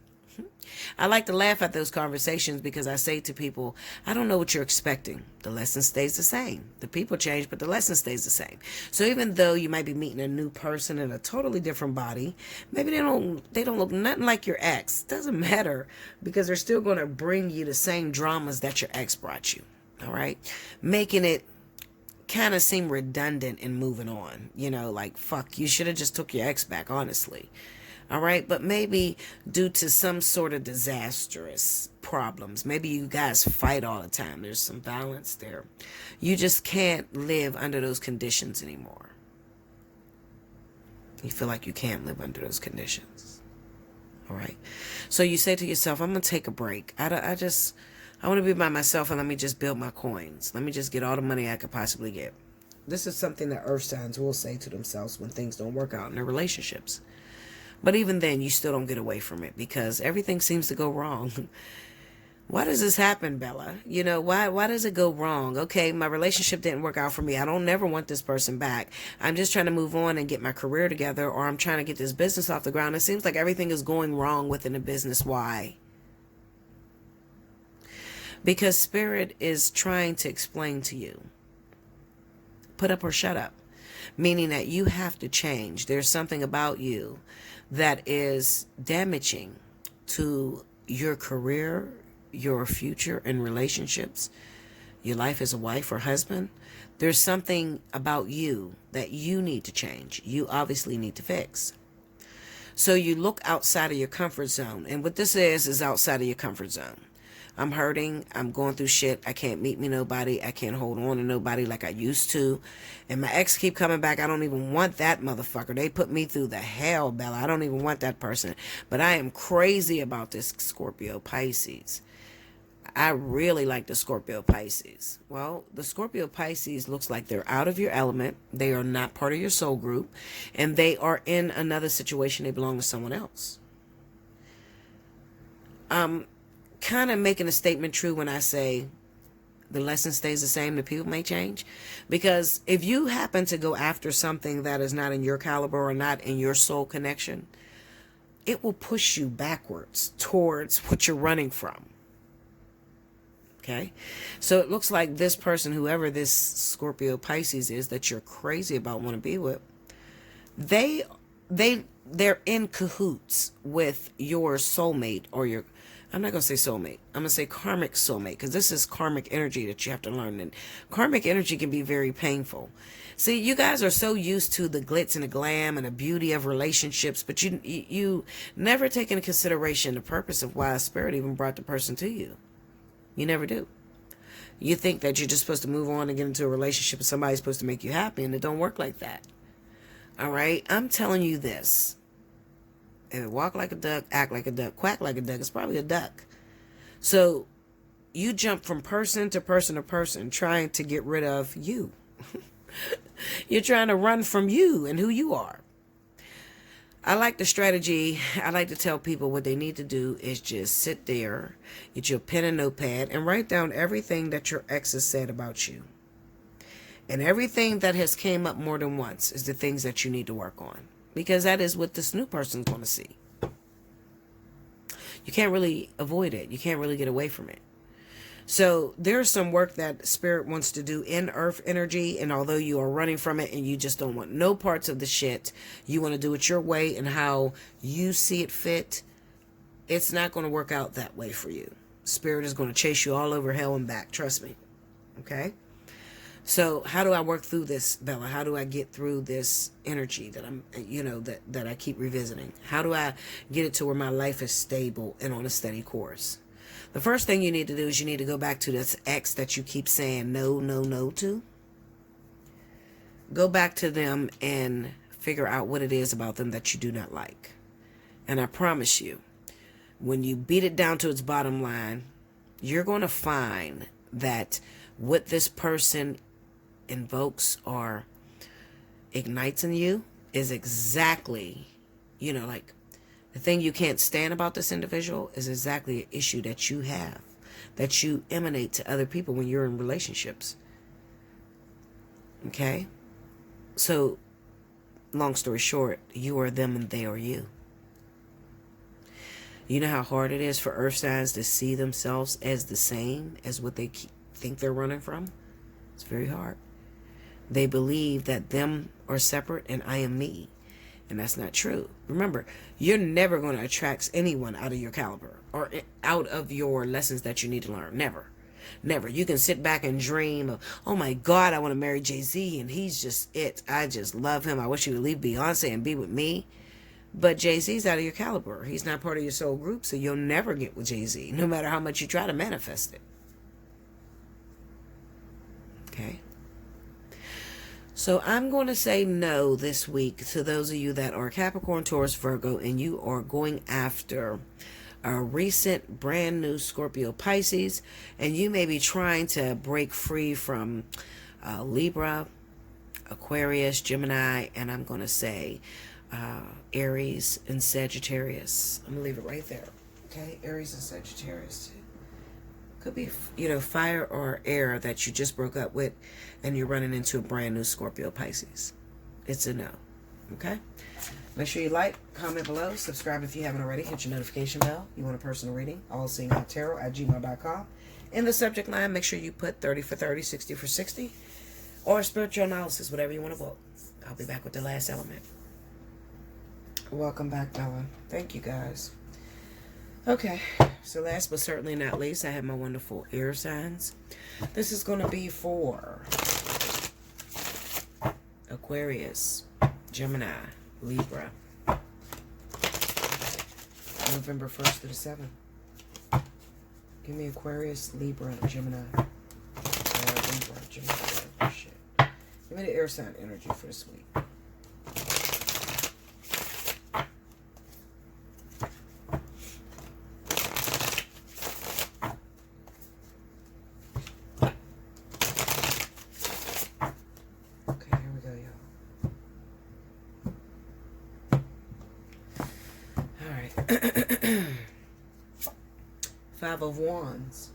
I like to laugh at those conversations because I say to people, I don't know what you're expecting. The lesson stays the same. The people change, but the lesson stays the same. So even though you might be meeting a new person in a totally different body, maybe they don't look nothing like your ex. Doesn't matter, because they're still going to bring you the same dramas that your ex brought you. All right, making it kind of seem redundant and moving on. Like, fuck, you should have just took your ex back, honestly. All right, but maybe due to some sort of disastrous problems, maybe you guys fight all the time, there's some violence there, you just can't live under those conditions anymore. You feel like you can't live under those conditions. All right, so you say to yourself, I'm gonna take a break. I want to be by myself, and let me just build my coins. Let me just get all the money I could possibly get. This is something that earth signs will say to themselves when things don't work out in their relationships. But even then, you still don't get away from it, because everything seems to go wrong. Why does this happen, Bella? Why does it go wrong? Okay, my relationship didn't work out for me. I don't never want this person back. I'm just trying to move on and get my career together, or I'm trying to get this business off the ground. It seems like everything is going wrong within the business. Why? Because Spirit is trying to explain to you, put up or shut up. Meaning that you have to change. There's something about you that is damaging to your career, your future in relationships, your life as a wife or husband. There's something about you that you need to change. You obviously need to fix. So you look outside of your comfort zone. And what this is outside of your comfort zone. I'm hurting. I'm going through shit. I can't meet me nobody. I can't hold on to nobody like I used to. And my ex keep coming back. I don't even want that motherfucker. They put me through the hell, Bella. I don't even want that person. But I am crazy about this Scorpio Pisces. I really like the Scorpio Pisces. Well, the Scorpio Pisces looks like they're out of your element. They are not part of your soul group. And they are in another situation. They belong to someone else. Kind of making a statement true when I say the lesson stays the same, the people may change. Because if you happen to go after something that is not in your caliber or not in your soul connection, it will push you backwards towards what you're running from. Okay? So it looks like this person, whoever this Scorpio Pisces is that you're crazy about, want to be with, they're in cahoots with your soulmate, or your, I'm not going to say soulmate. I'm going to say karmic soulmate, because this is karmic energy that you have to learn. And karmic energy can be very painful. See, you guys are so used to the glitz and the glam and the beauty of relationships, but you never take into consideration the purpose of why Spirit even brought the person to you. You never do. You think that you're just supposed to move on and get into a relationship and somebody's supposed to make you happy, and it don't work like that. All right? I'm telling you this. If it walk like a duck, act like a duck, quack like a duck, it's probably a duck. So you jump from person to person to person trying to get rid of you. You're trying to run from you and who you are. I like the strategy. I like to tell people what they need to do is just sit there, get your pen and notepad, and write down everything that your ex has said about you. And everything that has came up more than once is the things that you need to work on. Because that is what this new person's going to see. You can't really avoid it. You can't really get away from it. So there's some work that Spirit wants to do in earth energy. And although you are running from it and you just don't want no parts of the shit, you want to do it your way and how you see it fit, it's not going to work out that way for you. Spirit is going to chase you all over hell and back. Trust me. Okay? So how do I work through this, Bella? How do I get through this energy that I'm, that I keep revisiting? How do I get it to where my life is stable and on a steady course? The first thing you need to do is you need to go back to this ex that you keep saying no, no, no to. Go back to them and figure out what it is about them that you do not like. And I promise you, when you beat it down to its bottom line, you're going to find that what this person invokes or ignites in you is exactly, like the thing you can't stand about this individual is exactly an issue that you have, that you emanate to other people when you're in relationships. Okay? So, long story short, you are them and they are you. You know how hard it is for earth signs to see themselves as the same as what they think they're running from? It's very hard. They believe that them are separate and I am me. And that's not true. Remember, you're never going to attract anyone out of your caliber or out of your lessons that you need to learn. Never. Never. You can sit back and dream of, oh my God, I want to marry Jay-Z and he's just it. I just love him. I wish he would leave Beyonce and be with me. But Jay-Z's out of your caliber. He's not part of your soul group, so you'll never get with Jay-Z, no matter how much you try to manifest it. Okay? So I'm going to say no this week to those of you that are Capricorn, Taurus, Virgo, and you are going after a recent brand new Scorpio, Pisces, and you may be trying to break free from Libra, Aquarius, Gemini, and I'm going to say Aries and Sagittarius. I'm going to leave it right there. Okay? Aries and Sagittarius. Could be, fire or air that you just broke up with and you're running into a brand new Scorpio, Pisces. It's a no. Okay? Make sure you like, comment below, subscribe if you haven't already, hit your notification bell. You want a personal reading? Allseeingeyetarot@gmail.com. In the subject line, make sure you put 30 for 30, 60 for 60, or spiritual analysis, whatever you want to vote. I'll be back with the last element. Welcome back, Bella. Thank you, guys. Okay, so last but certainly not least, I have my wonderful air signs. This is going to be for Aquarius, Gemini, Libra, November 1st to the 7th. Give me Aquarius, Libra, Gemini. Libra, Gemini. Shit. Give me the air sign energy for this week. Five of Wands,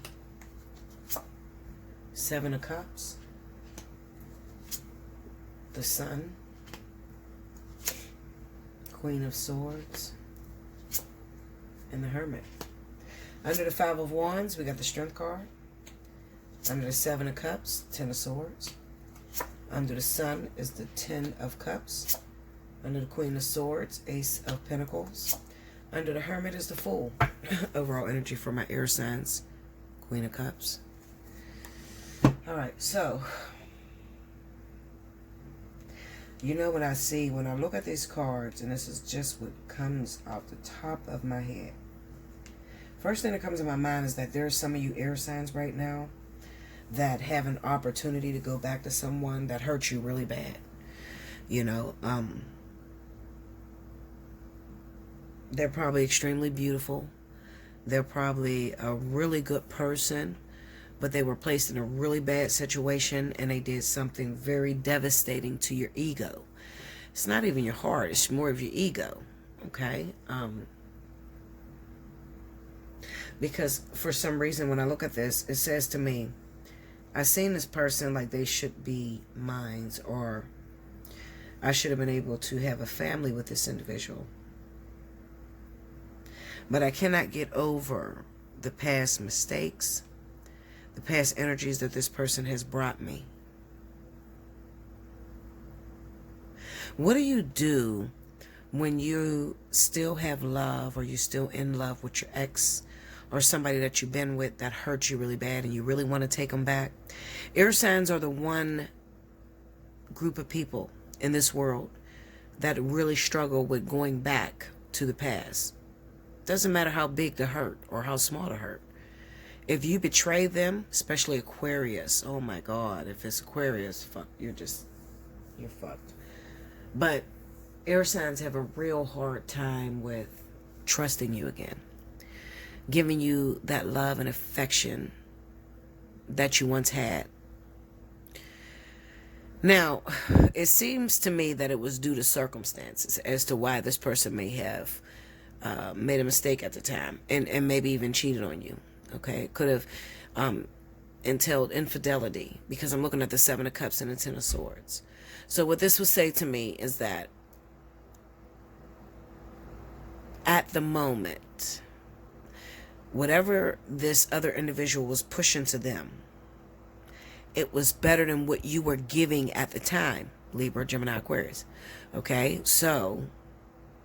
Seven of Cups, the Sun, Queen of Swords, and the Hermit. Under the Five of Wands, we got the Strength card. Under the Seven of Cups, Ten of Swords. Under the Sun is the Ten of Cups. Under the Queen of Swords, Ace of Pentacles. Under the Hermit is the Fool. Overall energy for my air signs, Queen of Cups. Alright, so, you know what I see when I look at these cards, and this is just what comes off the top of my head. First thing that comes to my mind is that there are some of you air signs right now that have an opportunity to go back to someone that hurt you really bad. They're probably extremely beautiful. They're probably a really good person, but they were placed in a really bad situation and they did something very devastating to your ego. It's not even your heart, it's more of your ego, okay? Because for some reason when I look at this, it says to me, I've seen this person like they should be mine, or I should have been able to have a family with this individual. But I cannot get over the past mistakes, the past energies that this person has brought me. What do you do when you still have love, or you're still in love with your ex or somebody that you've been with that hurt you really bad and you really want to take them back? Air signs are the one group of people in this world that really struggle with going back to the past. Doesn't matter how big the hurt or how small the hurt. If you betray them, especially Aquarius, oh my God, if it's Aquarius, fuck, you're fucked. But air signs have a real hard time with trusting you again, giving you that love and affection that you once had. Now, it seems to me that it was due to circumstances as to why this person may have made a mistake at the time and maybe even cheated on you. Okay, it could have entailed infidelity, because I'm looking at the Seven of Cups and the Ten of Swords. So what this would say to me is that at the moment, whatever this other individual was pushing to them, it was better than what you were giving at the time, Libra, Gemini, Aquarius. Okay, so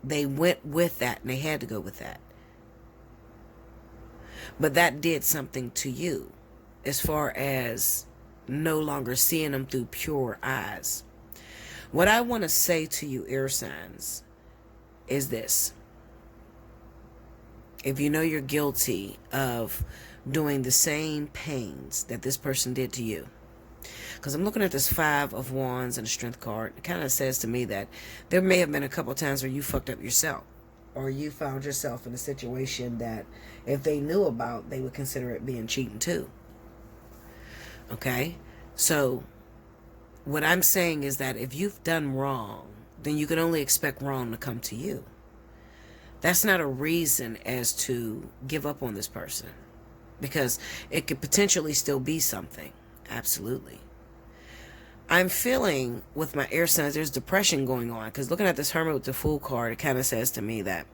they went with that, and they had to go with that. But that did something to you as far as no longer seeing them through pure eyes. What I want to say to you, air signs, is this. If you know you're guilty of doing the same pains that this person did to you, because I'm looking at this 5 of Wands and a Strength card, it kind of says to me that there may have been a couple of times where you fucked up yourself, or you found yourself in a situation that if they knew about, they would consider it being cheating too. Okay? So what I'm saying is that if you've done wrong, then you can only expect wrong to come to you. That's not a reason as to give up on this person, because it could potentially still be something. Absolutely. I'm feeling with my air signs there's depression going on, because looking at this Hermit with the Fool card, it kind of says to me that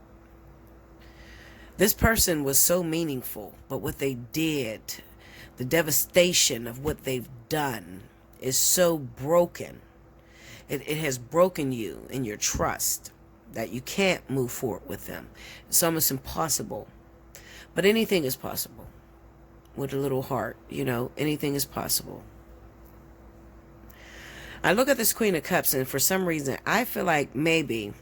this person was so meaningful, but what they did, the devastation of what they've done is so broken. It has broken you in your trust that you can't move forward with them. It's almost impossible. But anything is possible with a little heart, you know, anything is possible. I look at this Queen of Cups, and for some reason, I feel like maybe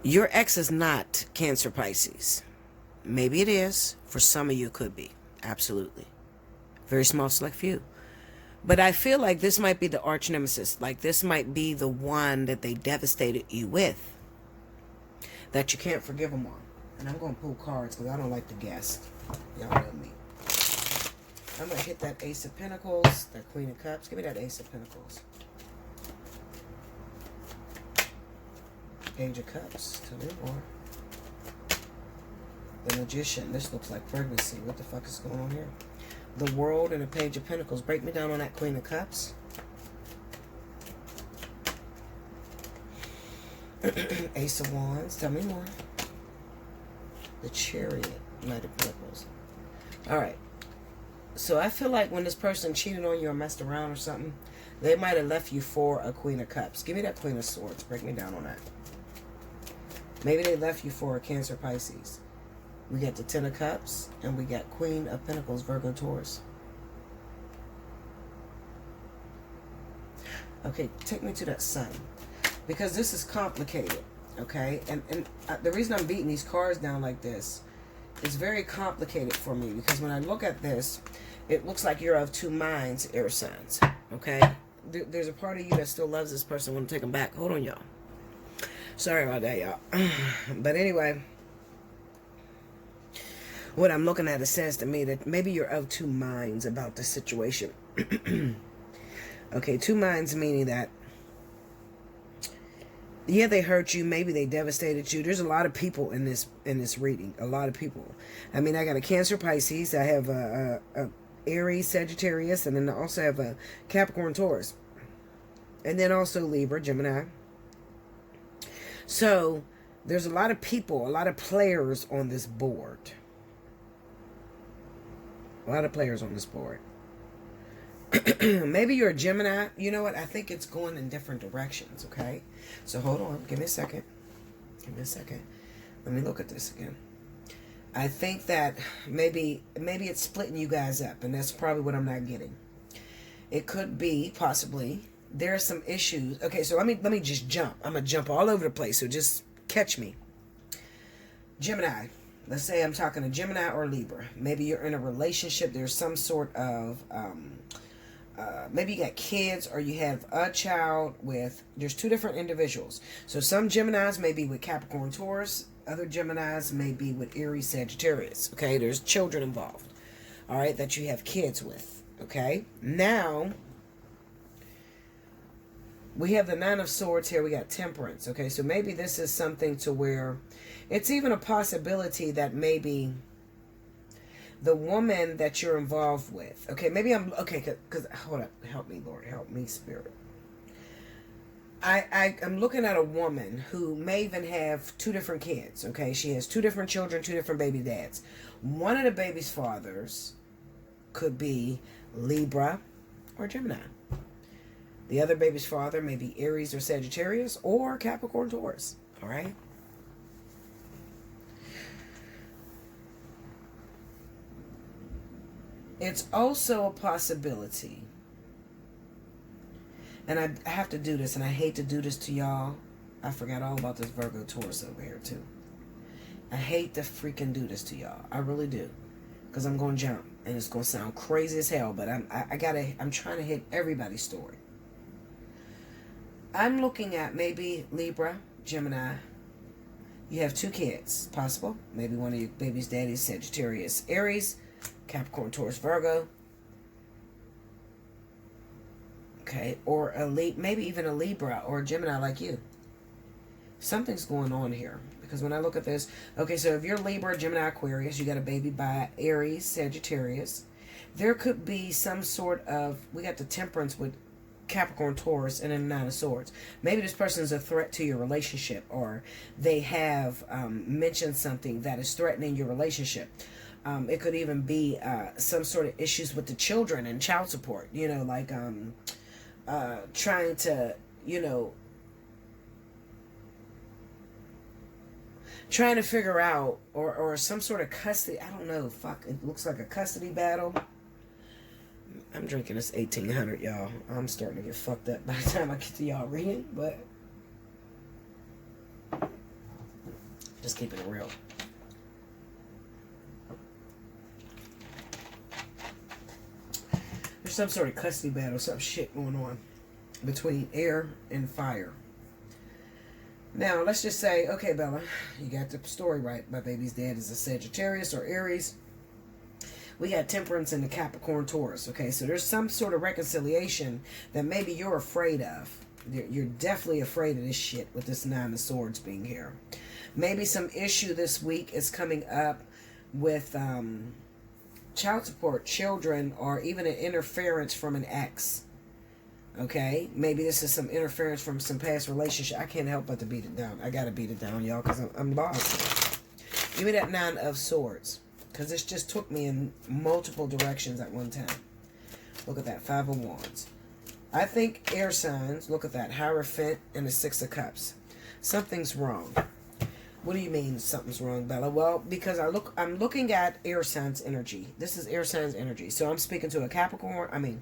your ex is not Cancer, Pisces. Maybe it is. For some of you, it could be. Absolutely. Very small, select few. But I feel like this might be the arch nemesis. Like this might be the one that they devastated you with, that you can't forgive them on. And I'm going to pull cards because I don't like to guess. Y'all know me. I'm going to hit that Ace of Pentacles, that Queen of Cups. Give me that Ace of Pentacles. Page of Cups. Tell me more. The Magician. This looks like pregnancy. What the fuck is going on here? The World and a Page of Pentacles. Break me down on that Queen of Cups. Ace of Wands. Tell me more. The Chariot. Knight of Pentacles. Alright. So I feel like when this person cheated on you or messed around or something, they might have left you for a Queen of Cups. Give me that Queen of Swords. Break me down on that. Maybe they left you for a Cancer, Pisces. We got the Ten of Cups, and we got Queen of Pentacles, Virgo, Taurus. Okay, take me to that Sun. Because this is complicated, okay? And the reason I'm beating these cards down like this is very complicated for me. Because when I look at this, it looks like you're of two minds, air signs, okay? There's a part of you that still loves this person. I want to take them back. Hold on, y'all. Sorry about that, y'all. But anyway, what I'm looking at, it says to me that maybe you're of two minds about the situation. Okay, two minds meaning that, yeah, they hurt you. Maybe they devastated you. There's a lot of people in this reading. A lot of people. I mean, I got a Cancer, Pisces. I have a Aries, Sagittarius, and then I also have a Capricorn, Taurus, and then also Libra, Gemini. So there's a lot of people, a lot of players on this board. A lot of players on this board. Maybe you're a Gemini. You know what? I think it's going in different directions, okay? So hold on. Give me a second. Give me a second. Let me look at this again. I think that maybe it's splitting you guys up, and that's probably what I'm not getting. It could be, possibly, there are some issues. Okay, so let me just jump. I'm going to jump all over the place, so just catch me. Gemini. Let's say I'm talking to Gemini or Libra. Maybe you're in a relationship. There's some sort of, maybe you got kids or you have a child with, there's two different individuals. So some Geminis may be with Capricorn, Taurus. Other Geminis may be with Aries, Sagittarius. Okay, there's children involved. All right, that you have kids with. Okay, now we have the Nine of Swords here. We got Temperance. Okay, so maybe this is something to where it's even a possibility that maybe the woman that you're involved with. Okay, maybe I'm... Okay, because... Hold up. Help me, Lord. Help me, Spirit. I'm looking at a woman who may even have two different kids. Okay, she has two different children, two different baby dads. One of the baby's fathers could be Libra or Gemini. The other baby's father may be Aries or Sagittarius or Capricorn Taurus. All right. It's also a possibility, and I have to do this, and I hate to do this to y'all. I forgot all about this Virgo Taurus over here too. I hate to freaking do this to y'all. I really do, because I'm going to jump, and it's going to sound crazy as hell. But I'm trying to hit everybody's story. I'm looking at maybe Libra, Gemini. You have two kids, possible. Maybe one of your baby's daddies, Sagittarius, Aries, Capricorn, Taurus, Virgo. Okay, or maybe even a Libra or a Gemini like you. Something's going on here, because when I look at this, okay, so if you're Libra, Gemini, Aquarius, you got a baby by Aries, Sagittarius. There could be some sort of, we got the Temperance with Capricorn, Taurus, and then Nine of Swords. Maybe this person is a threat to your relationship, or they have mentioned something that is threatening your relationship. It could even be some sort of issues with the children and child support. You know, like trying to, trying to figure out, or some sort of custody. I don't know. Fuck, it looks like a custody battle. I'm drinking this 1800, y'all. I'm starting to get fucked up by the time I get to y'all reading, but just keeping it real. There's some sort of custody battle, some shit going on between air and fire. Now, let's just say, okay, Bella, you got the story right. My baby's dad is a Sagittarius or Aries. We got Temperance in the Capricorn Taurus. Okay, so there's some sort of reconciliation that maybe you're afraid of. You're definitely afraid of this shit with this Nine of Swords being here. Maybe some issue this week is coming up with child support, children, or even an interference from an ex. Okay, maybe this is some interference from some past relationship. I can't help but to beat it down. I gotta beat it down, y'all, because I'm lost. Give me that Nine of Swords, because this just took me in multiple directions at one time. Look at that, Five of Wands. I think air signs, look at that, Hierophant and the Six of Cups. Something's wrong. What do you mean something's wrong, Bella? Well, because I'm looking at air signs energy. This is air signs energy. So I'm speaking to a Capricorn,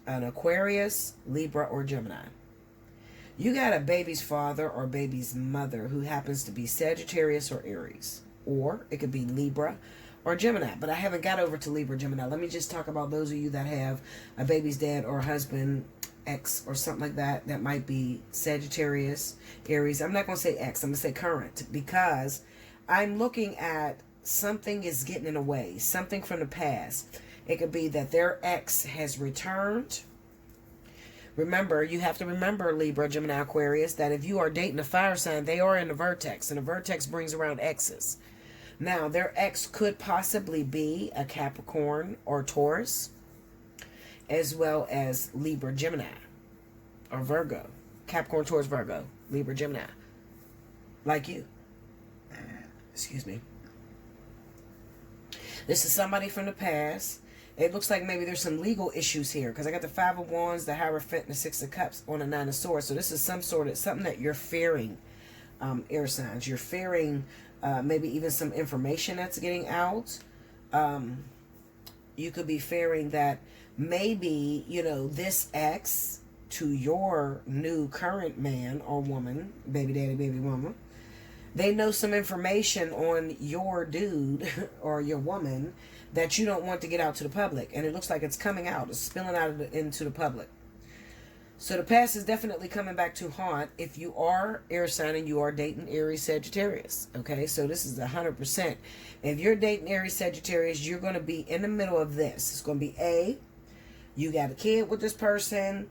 an Aquarius, Libra, or Gemini. You got a baby's father or baby's mother who happens to be Sagittarius or Aries. Or it could be Libra or Gemini. But I haven't got over to Libra, Gemini. Let me just talk about those of you that have a baby's dad or husband, ex, or something like that. That might be Sagittarius, Aries. I'm not going to say ex. I'm going to say current. Because I'm looking at something is getting in the way. Something from the past. It could be that their ex has returned. Remember, you have to remember, Libra, Gemini, Aquarius, that if you are dating a fire sign, they are in the vertex. And the vertex brings around exes. Now, their ex could possibly be a Capricorn or Taurus, as well as Libra, Gemini, or Virgo. Capricorn, Taurus, Virgo, Libra, Gemini. Like you. Excuse me. This is somebody from the past. It looks like maybe there's some legal issues here, because I got the Five of Wands, the Hierophant, and the Six of Cups on the Nine of Swords. So this is something that you're fearing, air signs. You're fearing maybe even some information that's getting out. You could be fearing that maybe, this ex to your new current man or woman, baby daddy, baby woman, they know some information on your dude or your woman that you don't want to get out to the public. And it looks like it's coming out. It's spilling out into the public. So the past is definitely coming back to haunt if you are air sign and you are dating Aries, Sagittarius. Okay, so this is 100%. If you're dating Aries, Sagittarius, you're going to be in the middle of this. It's going to be you got a kid with this person.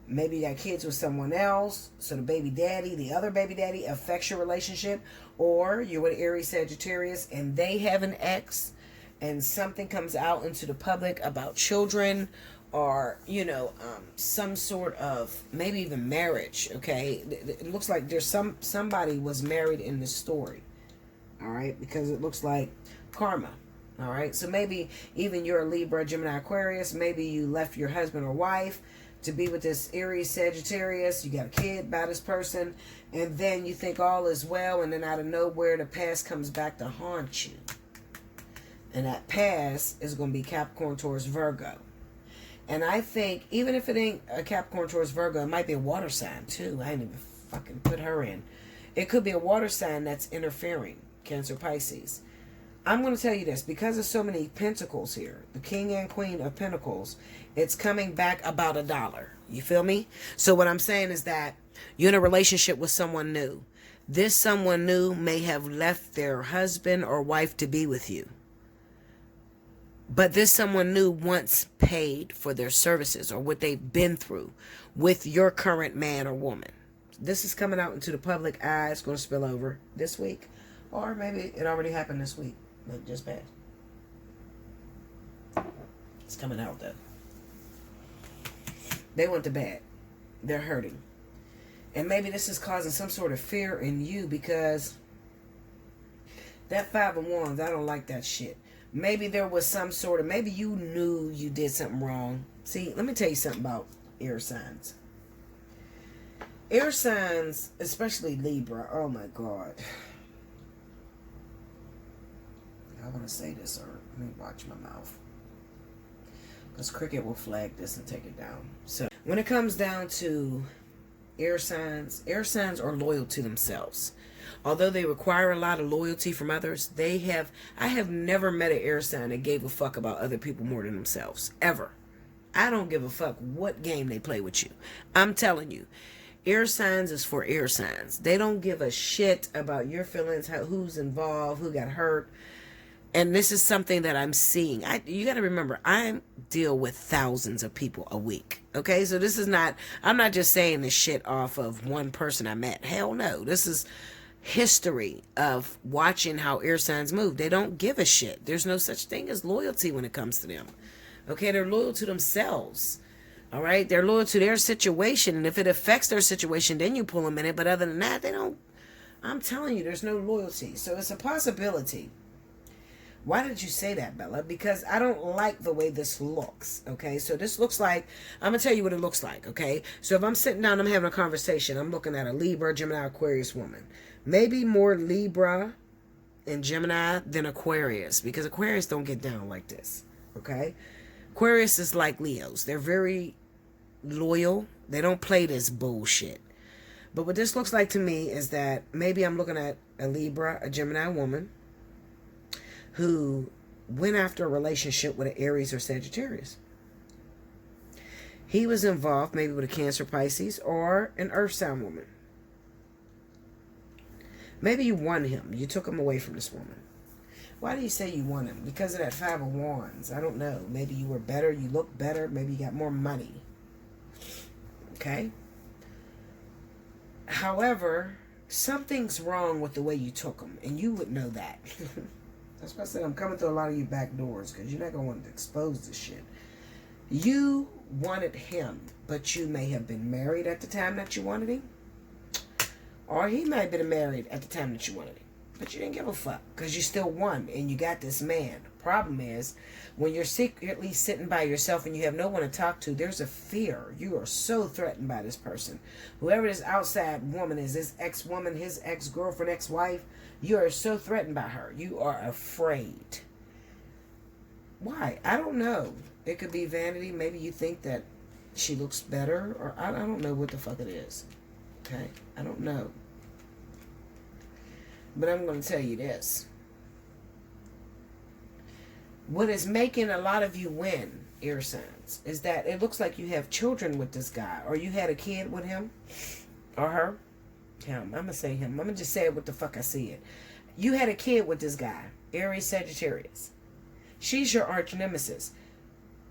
Maybe you got kids with someone else. So the baby daddy, the other baby daddy affects your relationship. Or you're with Aries, Sagittarius, and they have an ex. And something comes out into the public about children or, some sort of, maybe even marriage, okay? It looks like there's somebody was married in this story, all right? Because it looks like karma, all right? So maybe even you're a Libra, Gemini, Aquarius. Maybe you left your husband or wife to be with this Aries, Sagittarius. You got a kid by this person, and then you think all is well, and then out of nowhere, the past comes back to haunt you. And that past is going to be Capricorn, Taurus, Virgo. And I think, even if it ain't a Capricorn, Taurus, Virgo, it might be a water sign, too. I ain't even fucking put her in. It could be a water sign that's interfering. Cancer, Pisces. I'm going to tell you this. Because there's so many pentacles here, the King and Queen of Pentacles, it's coming back about $1. You feel me? So what I'm saying is that you're in a relationship with someone new. This someone new may have left their husband or wife to be with you. But this someone new once paid for their services or what they've been through with your current man or woman. This is coming out into the public eye. It's going to spill over this week. Or maybe it already happened this week. But just bad. It's coming out though. They want the bad. They're hurting. And maybe this is causing some sort of fear in you because that Five of Wands, I don't like that shit. Maybe there was some sort of, maybe you knew you did something wrong. See, let me tell you something about air signs. Air signs, especially Libra, oh my God. I want to say this, or let me watch my mouth. Because Cricket will flag this and take it down. So, when it comes down to air signs are loyal to themselves. Although they require a lot of loyalty from others, I have never met an air sign that gave a fuck about other people more than themselves. Ever. I don't give a fuck what game they play with you. I'm telling you. Air signs is for air signs. They don't give a shit about your feelings, who's involved, who got hurt. And this is something that I'm seeing. You got to remember, I deal with thousands of people a week. Okay, so I'm not just saying this shit off of one person I met. Hell no. This is history of watching how air signs move. They don't give a shit. There's no such thing as loyalty when it comes to them. Okay, they're loyal to themselves. All right, they're loyal to their situation. And if it affects their situation, then you pull them in it. But other than that, they don't. I'm telling you, there's no loyalty. So it's a possibility. Why did you say that, Bella? Because I don't like the way this looks, okay? So this looks like, I'm going to tell you what it looks like, okay? So if I'm sitting down, I'm having a conversation, I'm looking at a Libra, Gemini, Aquarius woman. Maybe more Libra and Gemini than Aquarius, because Aquarius don't get down like this, okay? Aquarius is like Leos. They're very loyal. They don't play this bullshit. But what this looks like to me is that maybe I'm looking at a Libra, a Gemini woman, who went after a relationship with an Aries or Sagittarius. He was involved maybe with a Cancer, Pisces, or an Earth sign woman. Maybe you won him. You took him away from this woman. Why do you say you won him? Because of that Five of Wands. I don't know. Maybe you were better. You looked better. Maybe you got more money. Okay? However, something's wrong with the way you took him. And you would know that. That's why I said I'm coming through a lot of you back doors, because you're not going to want to expose this shit. You wanted him, but you may have been married at the time that you wanted him. Or he might have been married at the time that you wanted him. But you didn't give a fuck, because you still won, and you got this man. Problem is, when you're secretly sitting by yourself and you have no one to talk to, there's a fear. You are so threatened by this person. Whoever this outside woman is, this ex-woman, his ex-girlfriend, ex-wife, you are so threatened by her. You are afraid. Why? I don't know. It could be vanity. Maybe you think that she looks better, or I don't know what the fuck it is. Okay? I don't know. But I'm going to tell you this. What is making a lot of you win, air signs, is that it looks like you have children with this guy, or you had a kid with him, or her. Him. I'm going to say him. I'm going to just say it what the fuck I see it. You had a kid with this guy, Aries, Sagittarius. She's your arch nemesis.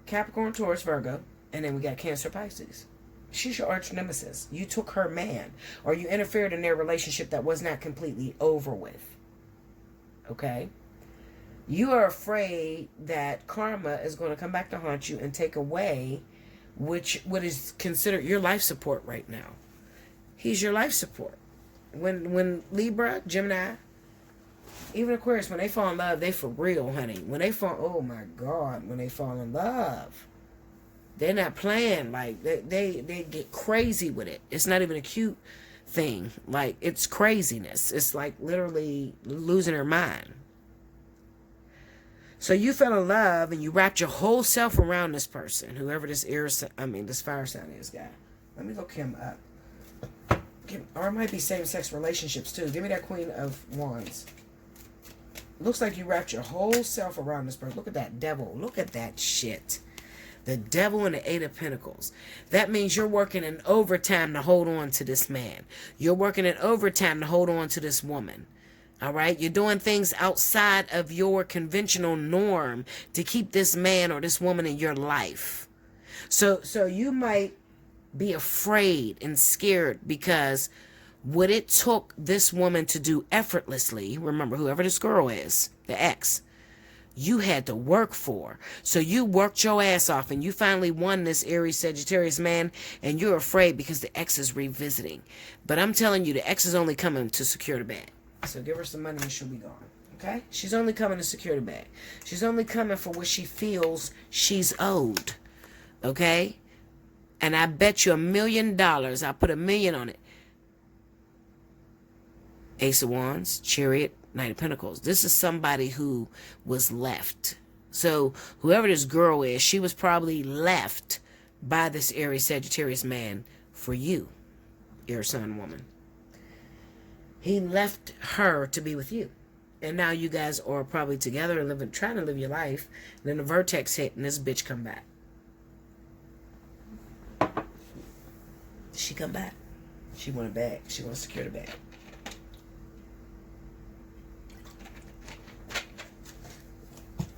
Capricorn, Taurus, Virgo, and then we got Cancer, Pisces. She's your arch nemesis. You took her man, or you interfered in their relationship that was not completely over with. Okay? You are afraid that karma is going to come back to haunt you and take away what is considered your life support right now. He's your life support. When Libra, Gemini, even Aquarius, when they fall in love, they for real, honey. When they fall, oh my God, when they fall in love, they're not playing. Like, they get crazy with it. It's not even a cute thing. Like, it's craziness. It's like literally losing their mind. So you fell in love and you wrapped your whole self around this person, whoever this this fire sign is, guy. Let me look him up. Or it might be same-sex relationships too. Give me that Queen of Wands. Looks like you wrapped your whole self around this person. Look at that devil. Look at that shit. The devil and the Eight of Pentacles. That means you're working in overtime to hold on to this man. You're working in overtime to hold on to this woman. All right? You're doing things outside of your conventional norm to keep this man or this woman in your life. So you might be afraid and scared because what it took this woman to do effortlessly, remember, whoever this girl is, the ex, you had to work for. So you worked your ass off and you finally won this Aries Sagittarius man, and you're afraid because the ex is revisiting. But I'm telling you, the ex is only coming to secure the bag. So give her some money and she'll be gone. Okay? She's only coming to secure the bag. She's only coming for what she feels she's owed. Okay? And I bet you $1 million, I put $1 million on it. Ace of Wands, Chariot, Knight of Pentacles. This is somebody who was left. So whoever this girl is, she was probably left by this Aries Sagittarius man for you, air sign woman. He left her to be with you. And now you guys are probably together and trying to live your life. And then the vertex hit and this bitch come back. She come back. She want it back. She want to secure the bag.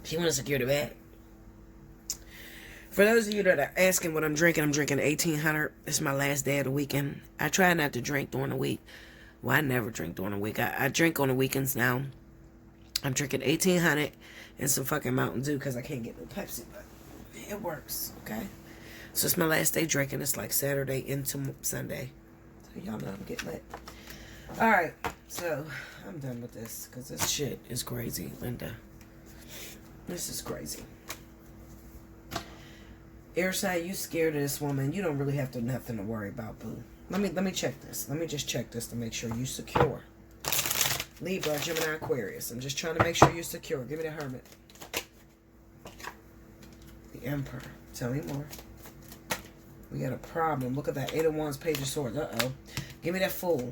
She want to secure the bag. For those of you that are asking what I'm drinking 1800. It's my last day of the weekend. I try not to drink during the week. Well, I never drink during the week. I drink on the weekends now. I'm drinking 1800 and some fucking Mountain Dew because I can't get no Pepsi, but it works, okay? So it's my last day drinking. It's like Saturday into Sunday. So y'all know I'm getting lit. Alright, so I'm done with this because this shit is crazy, Linda. This is crazy. Air sign, you scared of this woman. You don't really have nothing to worry about, boo. Let me check this. Let me just check this to make sure you're secure. Libra, Gemini, Aquarius. I'm just trying to make sure you're secure. Give me the Hermit. The Emperor. Tell me more. We got a problem. Look at that. Eight of Wands, Page of Swords. Uh-oh. Give me that Fool.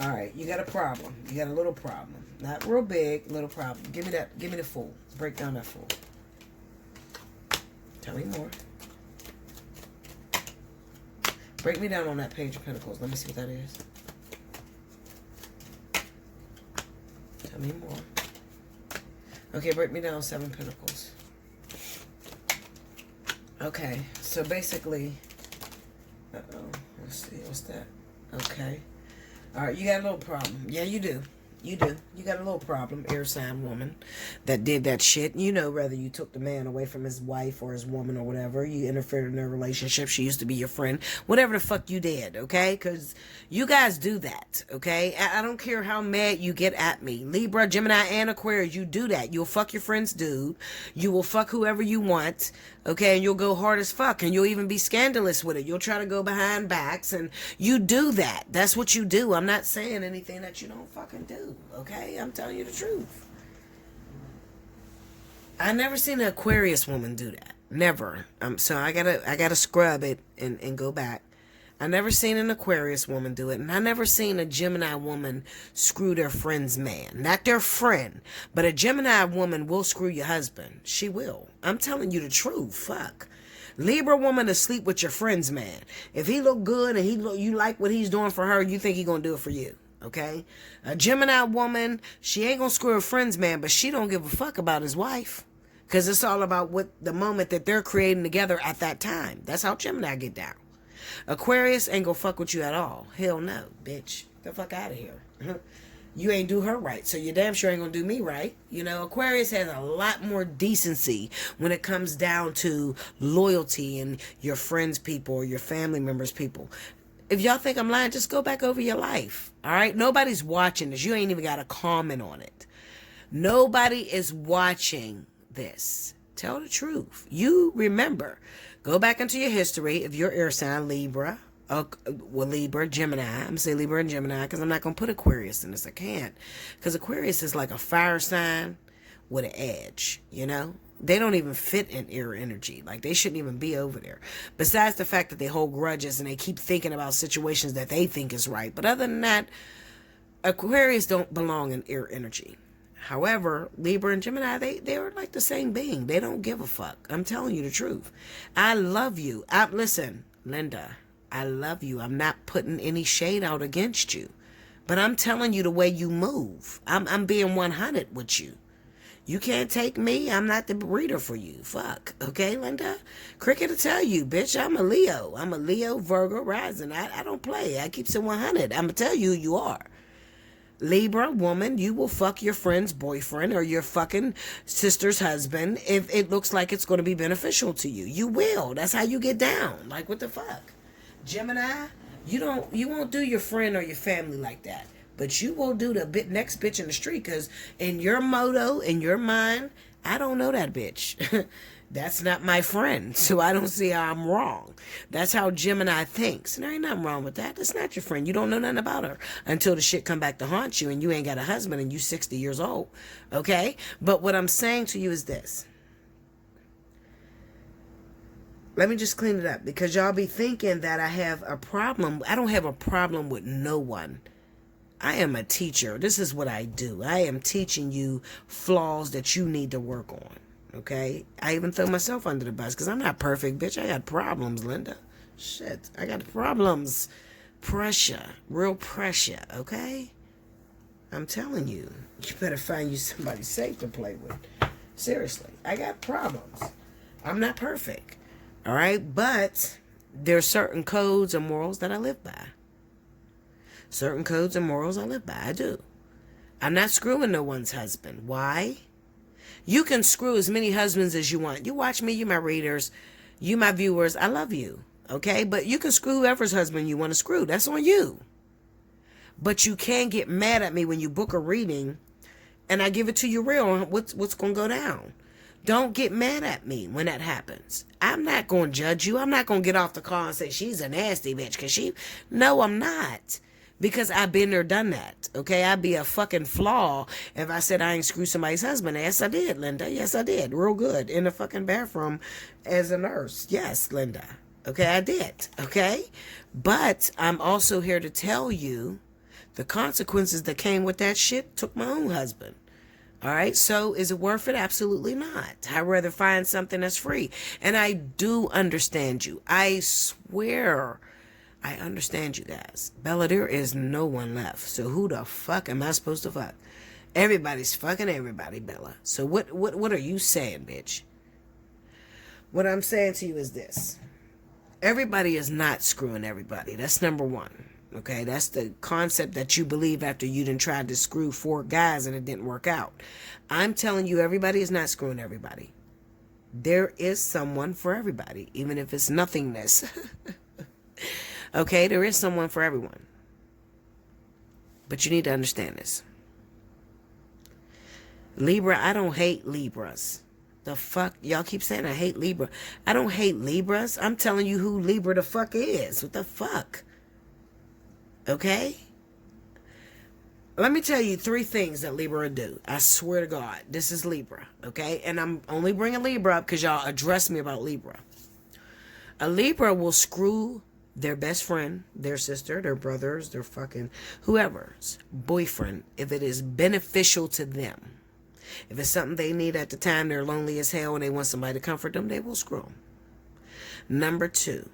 All right. You got a problem. You got a little problem. Not real big. Little problem. Give me that. Give me the Fool. Break down that Fool. Tell me more. Break me down on that Page of Pentacles. Let me see what that is. Tell me more. Okay, break me down Seven Pentacles. Okay, so basically... Uh-oh. Let's see. What's that? Okay. Alright, you got a little problem. Yeah, you do. You do. You got a little problem, air sign woman, that did that shit. You know, whether you took the man away from his wife or his woman or whatever, you interfered in their relationship, she used to be your friend, whatever the fuck you did, okay? Because you guys do that, okay? I don't care how mad you get at me. Libra, Gemini, and Aquarius, you do that. You'll fuck your friend's dude. You will fuck whoever you want, okay? And you'll go hard as fuck, and you'll even be scandalous with it. You'll try to go behind backs, and you do that. That's what you do. I'm not saying anything that you don't fucking do. Okay, I'm telling you the truth. I never seen an Aquarius woman do that. Never. So I gotta scrub it and go back. I never seen an Aquarius woman do it, and I never seen a Gemini woman screw their friend's man. Not their friend, but a Gemini woman will screw your husband. She will. I'm telling you the truth. Fuck. Libra woman to sleep with your friend's man. If he look good and you like what he's doing for her, you think he gonna do it for you. Okay? A Gemini woman, she ain't gonna screw her friend's man, but she don't give a fuck about his wife. Because it's all about what the moment that they're creating together at that time. That's how Gemini get down. Aquarius ain't gonna fuck with you at all. Hell no, bitch. Get the fuck out of here. you ain't do her right, so you damn sure ain't gonna do me right. You know, Aquarius has a lot more decency when it comes down to loyalty and your friends' people or your family members' people. If y'all think I'm lying, just go back over your life. All right? Nobody's watching this. You ain't even got to comment on it. Nobody is watching this. Tell the truth. You remember. Go back into your history. If your air sign, Libra, Libra, Gemini. I'm going to say Libra and Gemini because I'm not going to put Aquarius in this. I can't. Because Aquarius is like a fire sign with an edge, you know? They don't even fit in air energy. Like, they shouldn't even be over there. Besides the fact that they hold grudges and they keep thinking about situations that they think is right. But other than that, Aquarius don't belong in air energy. However, Libra and Gemini, they're like the same being. They don't give a fuck. I'm telling you the truth. I love you. Listen, Linda, I love you. I'm not putting any shade out against you. But I'm telling you the way you move. I'm being 100 with you. You can't take me. I'm not the reader for you. Fuck. Okay, Linda? Cricket will tell you, bitch, I'm a Leo. I'm a Leo, Virgo, rising. I don't play. I keep it 100. I'm going to tell you who you are. Libra, woman, you will fuck your friend's boyfriend or your fucking sister's husband if it looks like it's going to be beneficial to you. You will. That's how you get down. Like, what the fuck? Gemini, you won't do your friend or your family like that. But you will do the next bitch in the street because in your motto, in your mind, I don't know that bitch. That's not my friend. So I don't see how I'm wrong. That's how Gemini thinks. And there ain't nothing wrong with that. That's not your friend. You don't know nothing about her until the shit come back to haunt you and you ain't got a husband and you 60 years old. Okay? But what I'm saying to you is this. Let me just clean it up because y'all be thinking that I have a problem. I don't have a problem with no one. I am a teacher. This is what I do. I am teaching you flaws that you need to work on. Okay? I even throw myself under the bus because I'm not perfect, bitch. I got problems, Linda. Shit. I got problems. Pressure. Real pressure. Okay? I'm telling you. You better find you somebody safe to play with. Seriously. I got problems. I'm not perfect. All right? But there's certain codes and morals that I live by. Certain codes and morals I live by. I do. I'm not screwing no one's husband. Why? You can screw as many husbands as you want. You watch me, you my readers, you my viewers. I love you. Okay? But you can screw whoever's husband you want to screw. That's on you. But you can't get mad at me when you book a reading and I give it to you real on what's going to go down. Don't get mad at me when that happens. I'm not going to judge you. I'm not going to get off the call and say she's a nasty bitch because No, I'm not. Because I've been there, done that. Okay, I'd be a fucking flaw if I said I ain't screw somebody's husband. Yes, I did, Linda. Yes, I did. Real good. In the fucking bathroom as a nurse. Yes, Linda. Okay, I did. Okay? But I'm also here to tell you the consequences that came with that shit took my own husband. All right, so is it worth it? Absolutely not. I'd rather find something that's free. And I do understand you. I swear I understand you guys. Bella, there is no one left. So who the fuck am I supposed to fuck? Everybody's fucking everybody, Bella. So what are you saying, bitch? What I'm saying to you is this. Everybody is not screwing everybody. That's number one. Okay, that's the concept that you believe after you done tried to screw 4 guys and it didn't work out. I'm telling you, everybody is not screwing everybody. There is someone for everybody, even if it's nothingness. Okay, there is someone for everyone. But you need to understand this. Libra, I don't hate Libras. The fuck? Y'all keep saying I hate Libra. I don't hate Libras. I'm telling you who Libra the fuck is. What the fuck? Okay? Let me tell you 3 things that Libra do. I swear to God. This is Libra. Okay? And I'm only bringing Libra up because y'all addressed me about Libra. A Libra will screw their best friend, their sister, their brothers, their fucking whoever's boyfriend if it is beneficial to them. If it's something they need at the time, they're lonely as hell and they want somebody to comfort them, they will screw them. Number 2,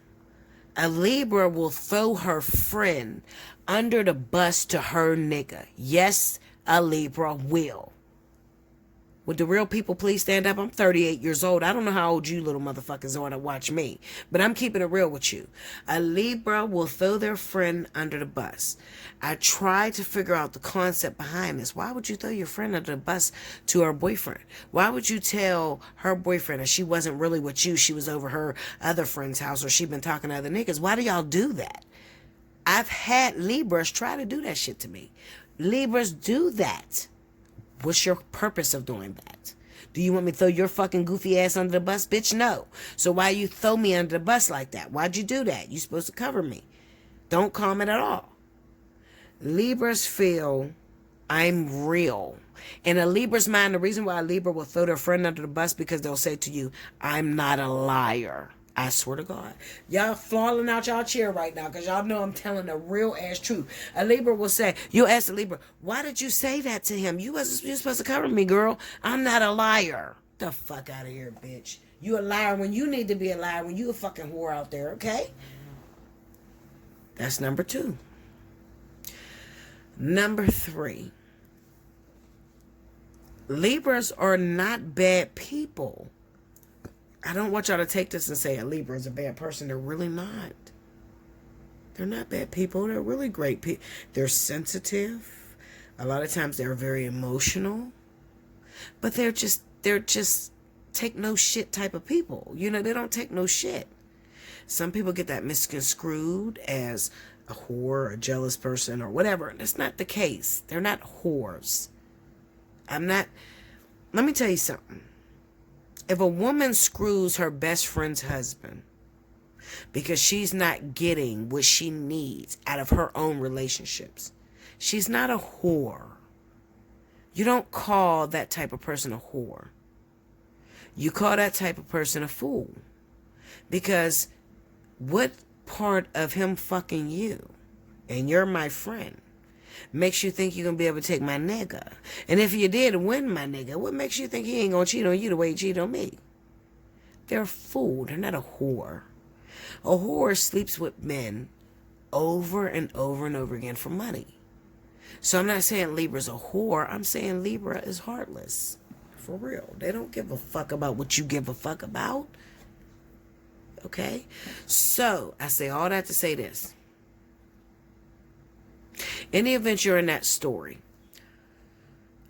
a Libra will throw her friend under the bus to her nigga. Yes, a Libra will. Would the real people please stand up? I'm 38 years old. I don't know how old you little motherfuckers are to watch me, but I'm keeping it real with you. A Libra will throw their friend under the bus. I tried to figure out the concept behind this. Why would you throw your friend under the bus to her boyfriend? Why would you tell her boyfriend that she wasn't really with you, she was over her other friend's house, or she been talking to other niggas? Why do y'all do that? I've had Libras try to do that shit to me. Libras do that. What's your purpose of doing that? Do you want me to throw your fucking goofy ass under the bus? Bitch, no. So why you throw me under the bus like that? Why'd you do that? You supposed to cover me. Don't comment at all. Libras feel I'm real. In a Libra's mind, the reason why a Libra will throw their friend under the bus because they'll say to you, I'm not a liar. I swear to God. Y'all falling out y'all chair right now because y'all know I'm telling the real ass truth. A Libra will say, you ask a Libra, why did you say that to him? You're supposed to cover me, girl. I'm not a liar. The fuck out of here, bitch. You a liar when you need to be a liar, when you a fucking whore out there, okay? That's number 2. Number 3. Libras are not bad people. I don't want y'all to take this and say a Libra is a bad person. They're really not. They're not bad people. They're really great people. They're sensitive. A lot of times they're very emotional. But they're just take no shit type of people. You know, they don't take no shit. Some people get that misconstrued as a whore, a jealous person, or whatever. That's not the case. They're not whores. Let me tell you something. If a woman screws her best friend's husband because she's not getting what she needs out of her own relationships, she's not a whore. You don't call that type of person a whore. You call that type of person a fool. Because what part of him fucking you, and you're my friend, makes you think you're going to be able to take my nigga? And if you did win my nigga, what makes you think he ain't going to cheat on you the way he cheated on me? They're a fool. They're not a whore. A whore sleeps with men over and over and over again for money. So I'm not saying Libra's a whore. I'm saying Libra is heartless. For real. They don't give a fuck about what you give a fuck about. Okay? So I say all that to say this. In the event you're in that story,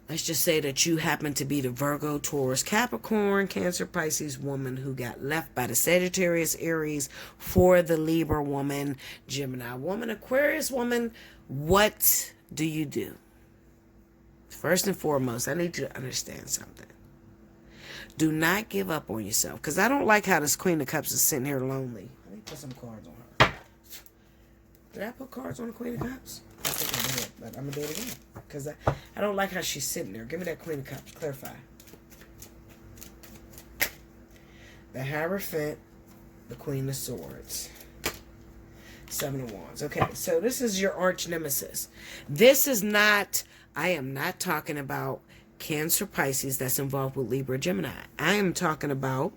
let's just say that you happen to be the Virgo, Taurus, Capricorn, Cancer, Pisces woman who got left by the Sagittarius, Aries for the Libra woman, Gemini woman, Aquarius woman. What do you do? First and foremost, I need you to understand something. Do not give up on yourself, because I don't like how this Queen of Cups is sitting here lonely. Let me put some cards on her. Did I put cards on the Queen of Cups? I think I did, but I'm going to do it again. Because I don't like how she's sitting there. Give me that Queen of Cups. Clarify. The Hierophant, the Queen of Swords. 7 of Wands. Okay, so this is your arch nemesis. This is not, I am not talking about Cancer, Pisces that's involved with Libra, Gemini. I am talking about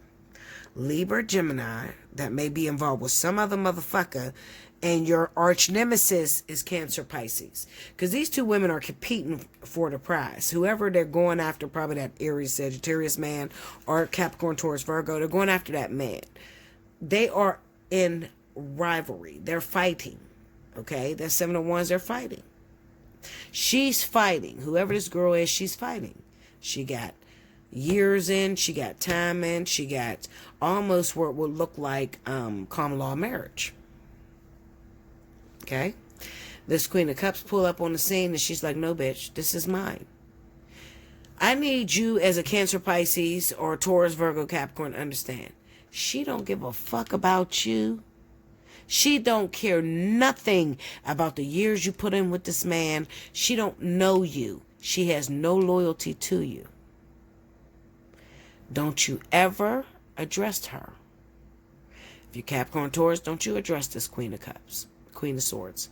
Libra, Gemini that may be involved with some other motherfucker, and your arch nemesis is Cancer, Pisces. Because these two women are competing for the prize. Whoever they're going after, probably that Aries, Sagittarius man, or Capricorn, Taurus, Virgo, they're going after that man. They are in rivalry. They're fighting. Okay? That's 7 of Wands, they're fighting. She's fighting. Whoever this girl is, she's fighting. She got years in, she got time in, she got almost what would look like common law marriage. Okay? This Queen of Cups pull up on the scene and she's like, no, bitch, this is mine. I need you as a Cancer, Pisces, or Taurus, Virgo, Capricorn to understand. She don't give a fuck about you. She don't care nothing about the years you put in with this man. She don't know you. She has no loyalty to you. Don't you ever address her. If you're Capricorn, Taurus, don't you address this Queen of Cups, Queen of Swords.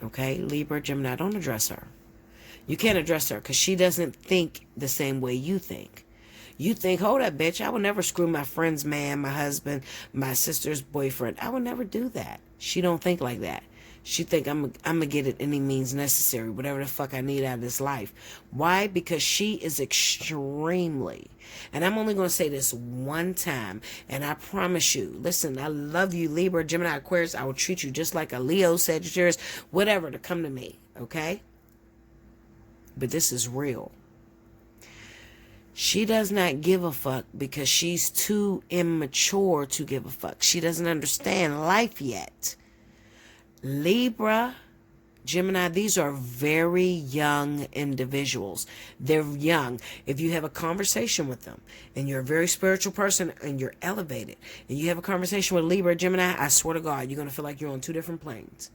Okay? Libra, Gemini, don't address her. You can't address her because she doesn't think the same way you think. You think, hold up, bitch, I would never screw my friend's man, my husband, my sister's boyfriend. I would never do that. She don't think like that. She think I'm gonna get it any means necessary, whatever the fuck I need out of this life. Why? Because she is extremely, and I'm only gonna say this one time, and I promise you, listen, I love you, Libra, Gemini, Aquarius. I will treat you just like a Leo, Sagittarius, whatever, to come to me, okay? But this is real. She does not give a fuck because she's too immature to give a fuck. She doesn't understand life yet. Libra, Gemini, these are very young individuals. They're young. If you have a conversation with them and you're a very spiritual person and you're elevated and you have a conversation with Libra, Gemini, I swear to God, you're going to feel like you're on two different planes.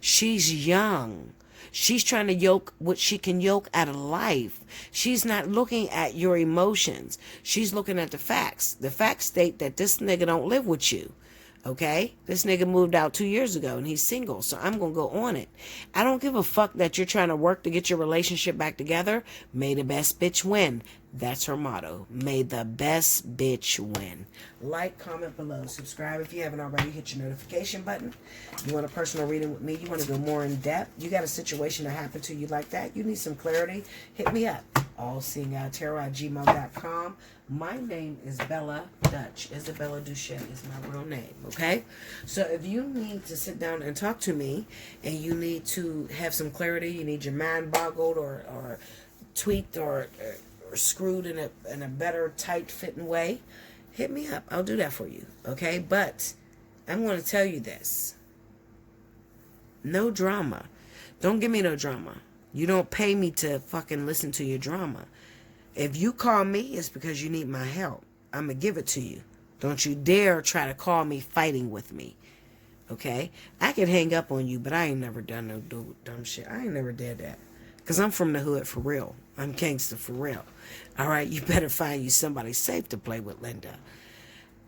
She's young. She's trying to yoke what she can yoke out of life. She's not looking at your emotions. She's looking at the facts. The facts state that this nigga don't live with you. Okay? This nigga moved out 2 years ago and he's single, so I'm going to go on it. I don't give a fuck that you're trying to work to get your relationship back together. May the best bitch win. That's her motto. May the best bitch win. Like, comment below. Subscribe if you haven't already. Hit your notification button. You want a personal reading with me? You want to go more in depth? You got a situation that happened to you like that? You need some clarity? Hit me up. Allseeingeyetarot@gmail.com. My name is Bella Dutch. Isabella Duche is my real name, okay? So if you need to sit down and talk to me and you need to have some clarity, you need your mind boggled or tweaked or screwed in a better tight-fitting way, hit me up. I'll do that for you, okay? But I'm going to tell you this. No drama. Don't give me no drama. You don't pay me to fucking listen to your drama. If you call me, it's because you need my help. I'm going to give it to you. Don't you dare try to call me fighting with me. Okay? I can hang up on you, but I ain't never done no dumb shit. I ain't never did that. Because I'm from the hood for real. I'm gangster for real. All right? You better find you somebody safe to play with, Linda.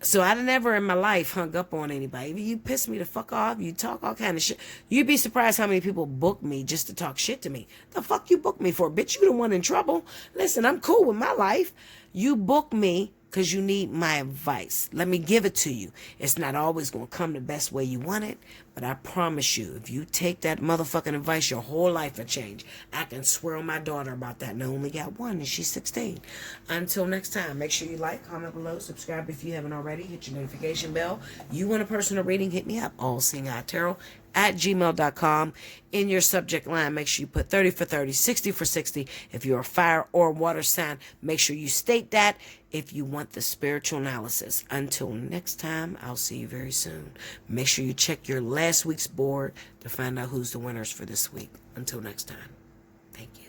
So I never in my life hung up on anybody. You piss me the fuck off. You talk all kind of shit. You'd be surprised how many people book me just to talk shit to me. The fuck you book me for? Bitch, you the one in trouble. Listen, I'm cool with my life. You book me because you need my advice. Let me give it to you. It's not always going to come the best way you want it, but I promise you, if you take that motherfucking advice, your whole life will change. I can swear on my daughter about that, and I only got one, and she's 16. Until next time, make sure you like, comment below, subscribe if you haven't already, hit your notification bell. You want a personal reading, hit me up, allseeingeyetarot@gmail.com. In your subject line, make sure you put 30 for 30, 60 for 60. If you're a fire or water sign, make sure you state that if you want the spiritual analysis. Until next time, I'll see you very soon. Make sure you check your last week's board to find out who's the winners for this week. Until next time, thank you.